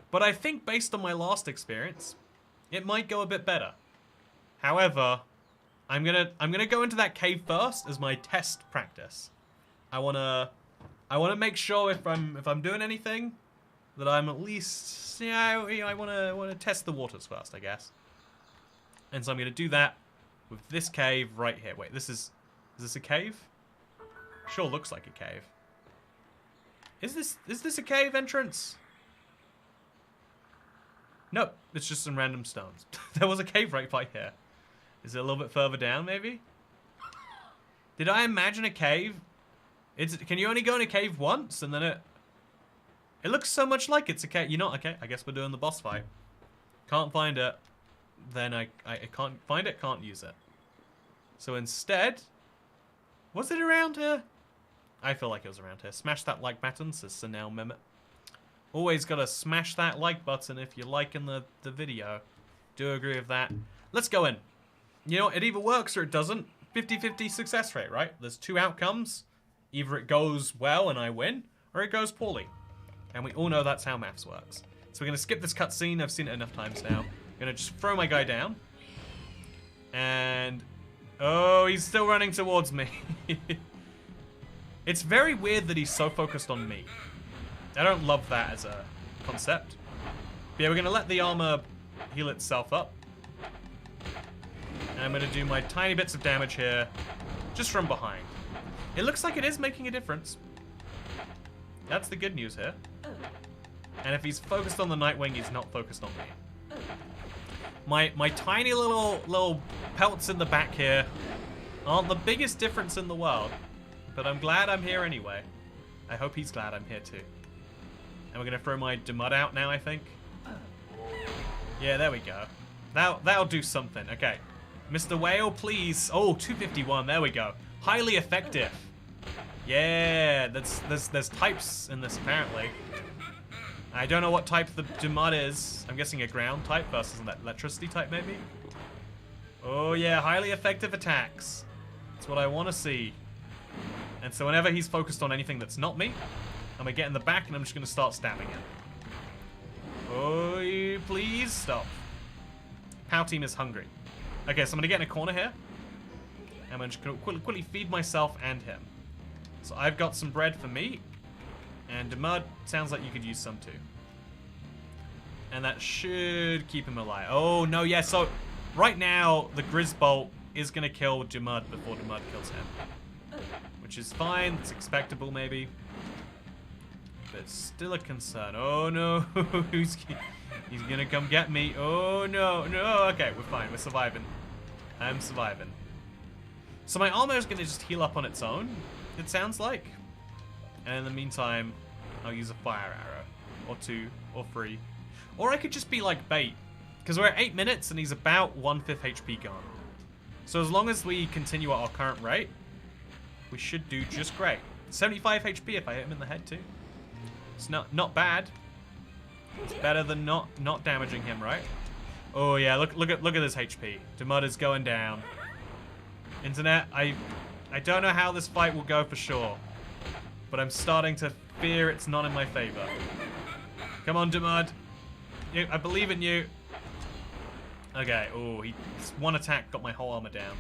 But I think based on my last experience, it might go a bit better. However, I'm gonna go into that cave first as my test practice. I wanna make sure if I'm doing anything that I'm at least I wanna test the waters first, I guess. And so I'm gonna do that with this cave right here. Wait, is this a cave? Sure looks like a cave. Is this a cave entrance? Nope, it's just some random stones. There was a cave right by here. Is it a little bit further down, maybe? Did I imagine a cave? Can you only go in a cave once and then it looks so much like it's a cave. You know, okay, I guess we're doing the boss fight. Can't find it. Then I can't find it, can't use it. So instead, was it around here? I feel like it was around here. Smash that like button, says Sanel Mehmet. Always gotta smash that like button if you're liking the video. Do agree with that. Let's go in. You know, it either works or it doesn't. 50-50 success rate, right? There's 2 outcomes. Either it goes well and I win, or it goes poorly. And we all know that's how maths works. So we're gonna skip this cutscene. I've seen it enough times now. I'm gonna just throw my guy down. And... oh, he's still running towards me. It's very weird that he's so focused on me. I don't love that as a concept. But yeah, we're going to let the armor heal itself up. And I'm going to do my tiny bits of damage here, just from behind. It looks like it is making a difference. That's the good news here. And if he's focused on the Nightwing, he's not focused on me. My tiny little pelts in the back here aren't the biggest difference in the world. But I'm glad I'm here anyway. I hope he's glad I'm here too. And we're going to throw my Demud out now, I think. Yeah, there we go. That'll do something. Okay. Mr. Whale, please. Oh, 251. There we go. Highly effective. Yeah, there's types in this apparently. I don't know what type the Dumud is. I'm guessing a ground type versus an electricity type maybe. Oh yeah, highly effective attacks. That's what I want to see. And so whenever he's focused on anything that's not me, I'm gonna get in the back and I'm just gonna start stabbing him. Oh, you please stop. Pow team is hungry. Okay, so I'm gonna get in a corner here. And I'm just gonna quickly feed myself and him. So I've got some bread for me. And Dumud sounds like you could use some too. And that should keep him alive. Oh no, yeah, so right now the Grizzbolt is gonna kill Dumud before Dumud kills him. Which is fine, it's expectable maybe. But it's still a concern. Oh no, he's gonna come get me. Oh no, no, okay, we're fine, we're surviving. I'm surviving. So my armor is gonna just heal up on its own, it sounds like. And in the meantime, I'll use a fire arrow. Or 2, or 3. Or I could just be like bait. Because we're at 8 minutes and he's about 1/5 HP gone. So as long as we continue at our current rate, we should do just great. 75 HP if I hit him in the head too. It's not bad. It's better than not damaging him, right? Oh yeah, look at this HP. Dumud is going down. Internet, I don't know how this fight will go for sure. But I'm starting to fear it's not in my favor. Come on, Dumud. I believe in you. Okay, oh, one attack got my whole armor down.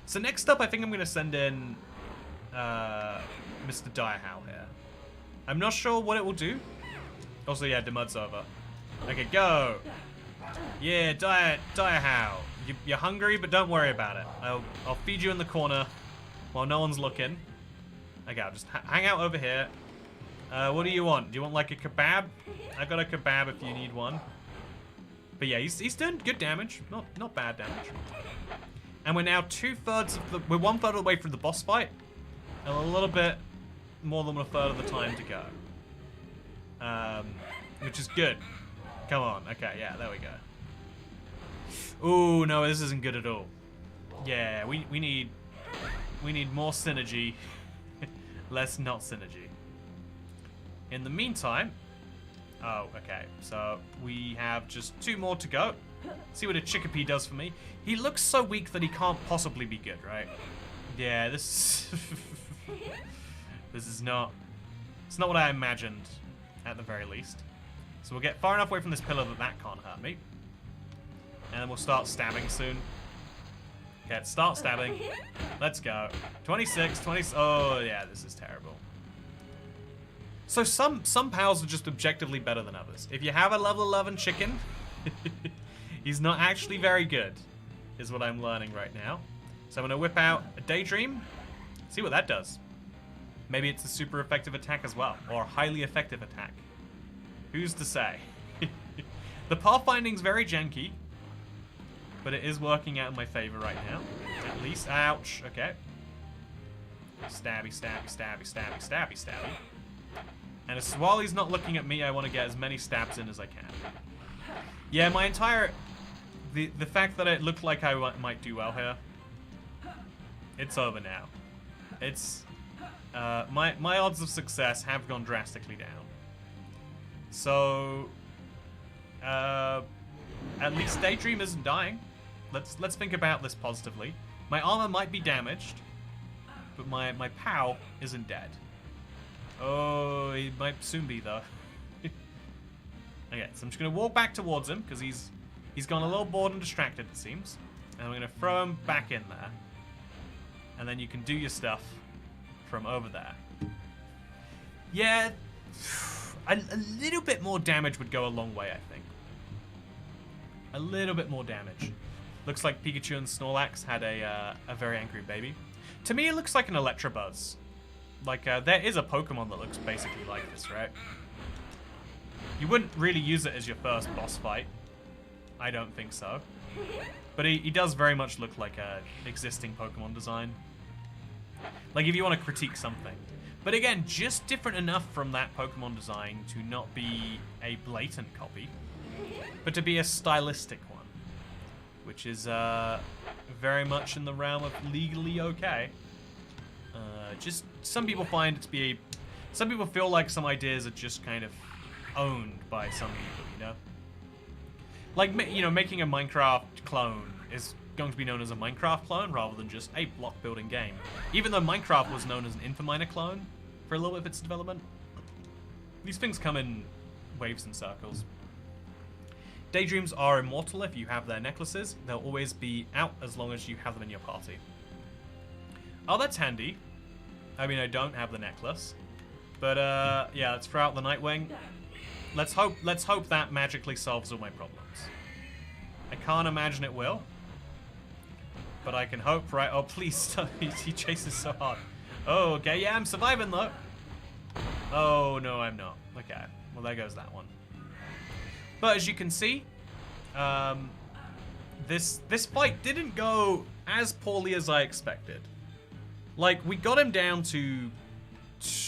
So next up, I think I'm going to send in Mr. Direhow here. I'm not sure what it will do. Also, yeah, Dumud's over. Okay, go. Yeah, Direhow. You're hungry, but don't worry about it. I'll feed you in the corner while no one's looking. Okay, I'll just hang out over here. What do you want? Do you want like a kebab? I got a kebab if you need one. But yeah, he's doing good damage. Not bad damage. And we're now 2/3 of the... We're 1/3 of the way through the boss fight. And a little bit more than 1/3 of the time to go. Which is good. Come on. Okay, yeah, there we go. Ooh, no, this isn't good at all. Yeah, we need more synergy. Less not synergy. In the meantime... Oh, okay. So, we have just 2 more to go. See what a Chickapee does for me. He looks so weak that he can't possibly be good, right? Yeah, this... this is not... It's not what I imagined, at the very least. So we'll get far enough away from this pillar that can't hurt me. And then we'll start stabbing soon. Okay, start stabbing. Let's go. 26, 20... Oh, yeah, this is terrible. So some pals are just objectively better than others. If you have a level 11 chicken, he's not actually very good, is what I'm learning right now. So I'm going to whip out a Daydream, see what that does. Maybe it's a super effective attack as well, or a highly effective attack. Who's to say? The pathfinding's very janky, but it is working out in my favor right now. At least. Ouch. Okay. Stabby, stabby, stabby, stabby, stabby, stabby. And while he's not looking at me, I want to get as many stabs in as I can. Yeah, my entire... The fact that it looked like I might do well here, it's over now. It's... my odds of success have gone drastically down. So... at least Daydream isn't dying. Let's think about this positively. My armor might be damaged, but my POW isn't dead. Oh, he might soon be though. Okay, so I'm just gonna walk back towards him because he's gone a little bored and distracted, it seems. And I'm gonna throw him back in there, and then you can do your stuff from over there. Yeah, a little bit more damage would go a long way, I think. A little bit more damage. Looks like Pikachu and Snorlax had a very angry baby. To me, it looks like an Electabuzz. Like, there is a Pokemon that looks basically like this, right? You wouldn't really use it as your first boss fight. I don't think so. But he does very much look like a existing Pokemon design. Like, if you want to critique something. But again, just different enough from that Pokemon design to not be a blatant copy, but to be a stylistic one. Which is very much in the realm of legally okay. Just some people find it to be some people feel like some ideas are just kind of owned by some people, you know? Like, you know, making a Minecraft clone is going to be known as a Minecraft clone rather than just a block building game. Even though Minecraft was known as an Infominer clone for a little bit of its development. These things come in waves and circles. Daydreams are immortal if you have their necklaces. They'll always be out as long as you have them in your party. Oh, that's handy. I mean, I don't have the necklace. But, yeah, let's throw out the Nightwing. Let's hope that magically solves all my problems. I can't imagine it will. But I can hope, right? Oh, please stop. He chases so hard. Oh, okay. Yeah, I'm surviving, though. Oh, no, I'm not. Okay. Well, there goes that one. But as you can see, this fight didn't go as poorly as I expected. Like, we got him down to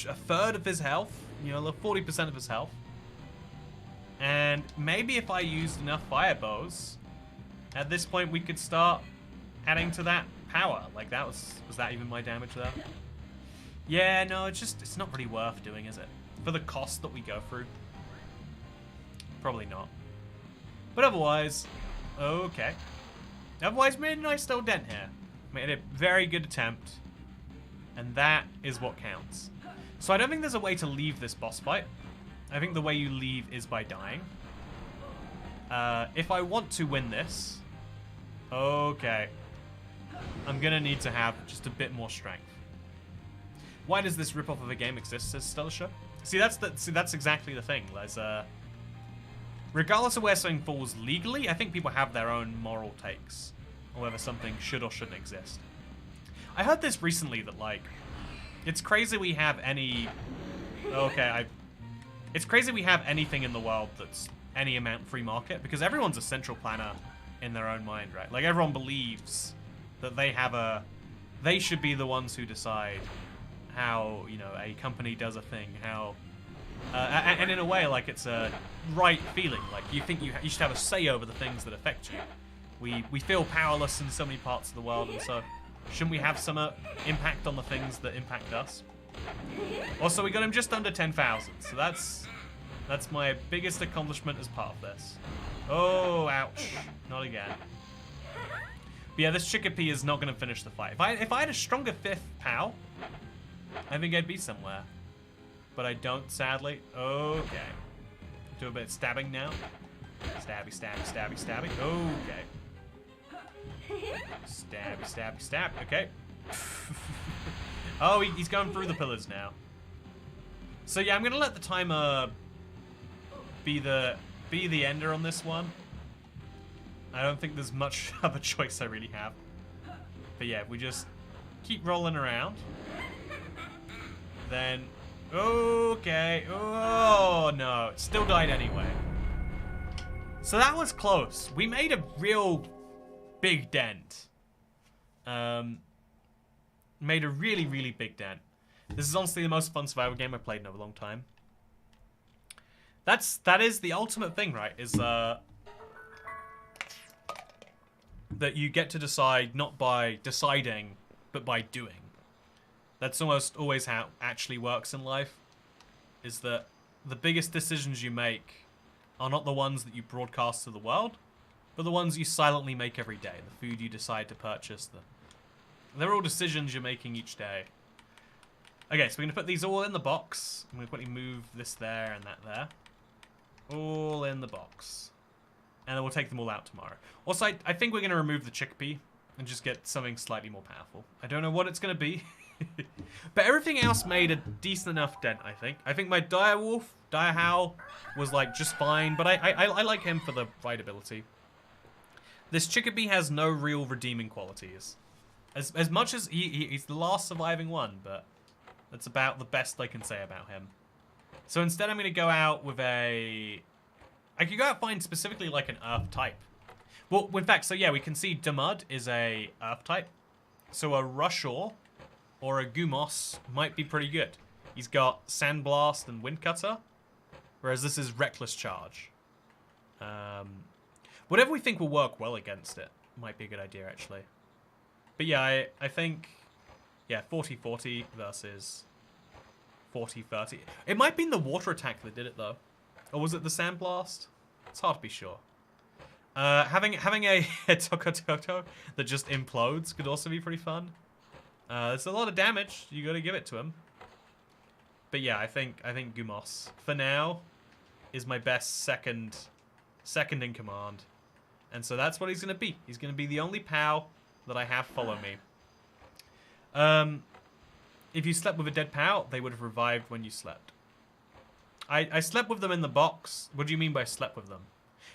a third of his health. You know, 40% of his health. And maybe if I used enough fire bows, at this point we could start adding to that power. Like, that was that even my damage there? Yeah, no, it's not really worth doing, is it? For the cost that we go through. Probably not. But otherwise, okay. Otherwise, made a nice little dent here. Made a very good attempt. And that is what counts. So I don't think there's a way to leave this boss fight. I think the way you leave is by dying. If I want to win this, okay, I'm gonna need to have just a bit more strength. Why does this rip-off of a game exist, says Stellisha? See, that's exactly the thing. There's regardless of where something falls legally, I think people have their own moral takes on whether something should or shouldn't exist. I heard this recently that, like, it's crazy we have any... Okay, it's crazy we have anything in the world that's any amount free market, because everyone's a central planner in their own mind, right? Like, everyone believes that they should be the ones who decide how, you know, a company does a thing, how... and in a way, like, it's a right feeling. Like, you think you should have a say over the things that affect you. We feel powerless in so many parts of the world, and so shouldn't we have some impact on the things that impact us? Also, we got him just under 10,000, so that's my biggest accomplishment as part of this. Oh, ouch. Not again. But yeah, this Chickapee is not going to finish the fight. If I had a stronger 5th POW, I think I'd be somewhere. But I don't, sadly. Okay. Do a bit of stabbing now. Stabby, stabby, stabby, stabby. Okay. Stabby, stabby, stab. Okay. Oh, he's going through the pillars now. So yeah, I'm gonna let the timer be the ender on this one. I don't think there's much other choice I really have. But yeah, if we just keep rolling around, then okay. Oh no, it still died anyway. So that was close. We made a real big dent. Made a really, really big dent. This is honestly the most fun survival game I've played in a long time. That is the ultimate thing, right? Is that you get to decide not by deciding, but by doing. That's almost always how it actually works in life. Is that the biggest decisions you make are not the ones that you broadcast to the world, but the ones you silently make every day. The food you decide to purchase, they're all decisions you're making each day. Okay, so we're going to put these all in the box. I'm going to quickly move this there and that there. All in the box. And then we'll take them all out tomorrow. Also, I think we're going to remove the chickpea and just get something slightly more powerful. I don't know what it's going to be. But everything else made a decent enough dent, I think. I think my Direhowl was, like, just fine. But I like him for the fight ability. This chickpea has no real redeeming qualities. As much as he's the last surviving one, but that's about the best I can say about him. So instead I'm going to go out with I could go out and find specifically like an earth type. Well, in fact, so yeah, we can see Damud is a earth type. So a Rushaw or a Gumos might be pretty good. He's got Sandblast and Windcutter, whereas this is Reckless Charge. Whatever we think will work well against it might be a good idea, actually. But yeah, I think Yeah, 40-40 versus 40-30. It might have been the water attack that did it, though. Or was it the sandblast? It's hard to be sure. Having a Tokototo that just implodes could also be pretty fun. There's a lot of damage. You got to give it to him. But yeah, I think Gumos for now is my best second in command, and so that's what he's gonna be. He's gonna be the only POW that I have follow me. If you slept with a dead POW, they would have revived when you slept. I slept with them in the box. What do you mean by slept with them?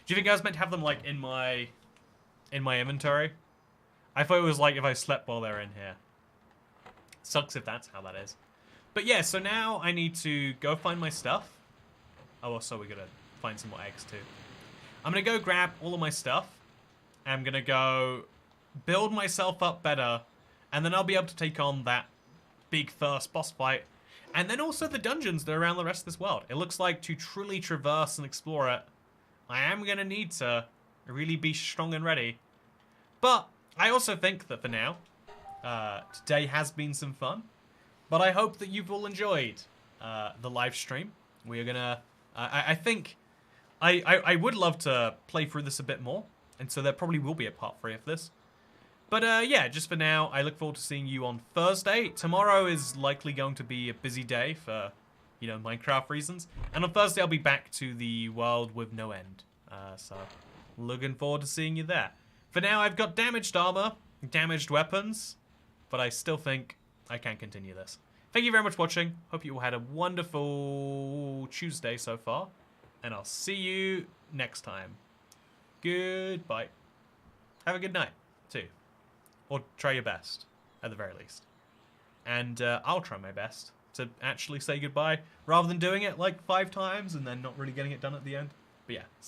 Do you think I was meant to have them like in my inventory? I thought it was like if I slept while they're in here. Sucks if that's how that is. But yeah, so now I need to go find my stuff. Oh, also we gotta find some more eggs too. I'm gonna go grab all of my stuff. I'm gonna go build myself up better, and then I'll be able to take on that big first boss fight. And then also the dungeons that are around the rest of this world. It looks like to truly traverse and explore it, I am gonna need to really be strong and ready. But I also think that for now, today has been some fun. But I hope that you've all enjoyed the live stream. We are gonna... I think... I would love to play through this a bit more. And so there probably will be a part 3 of this. But yeah, just for now, I look forward to seeing you on Thursday. Tomorrow is likely going to be a busy day for, you know, Minecraft reasons. And on Thursday, I'll be back to the world with no end. So looking forward to seeing you there. For now, I've got damaged armor, damaged weapons. But I still think I can continue this. Thank you very much for watching. Hope you all had a wonderful Tuesday so far. And I'll see you next time. Goodbye. Have a good night, too. Or try your best, at the very least. And I'll try my best to actually say goodbye, rather than doing it like 5 times and then not really getting it done at the end. But yeah, see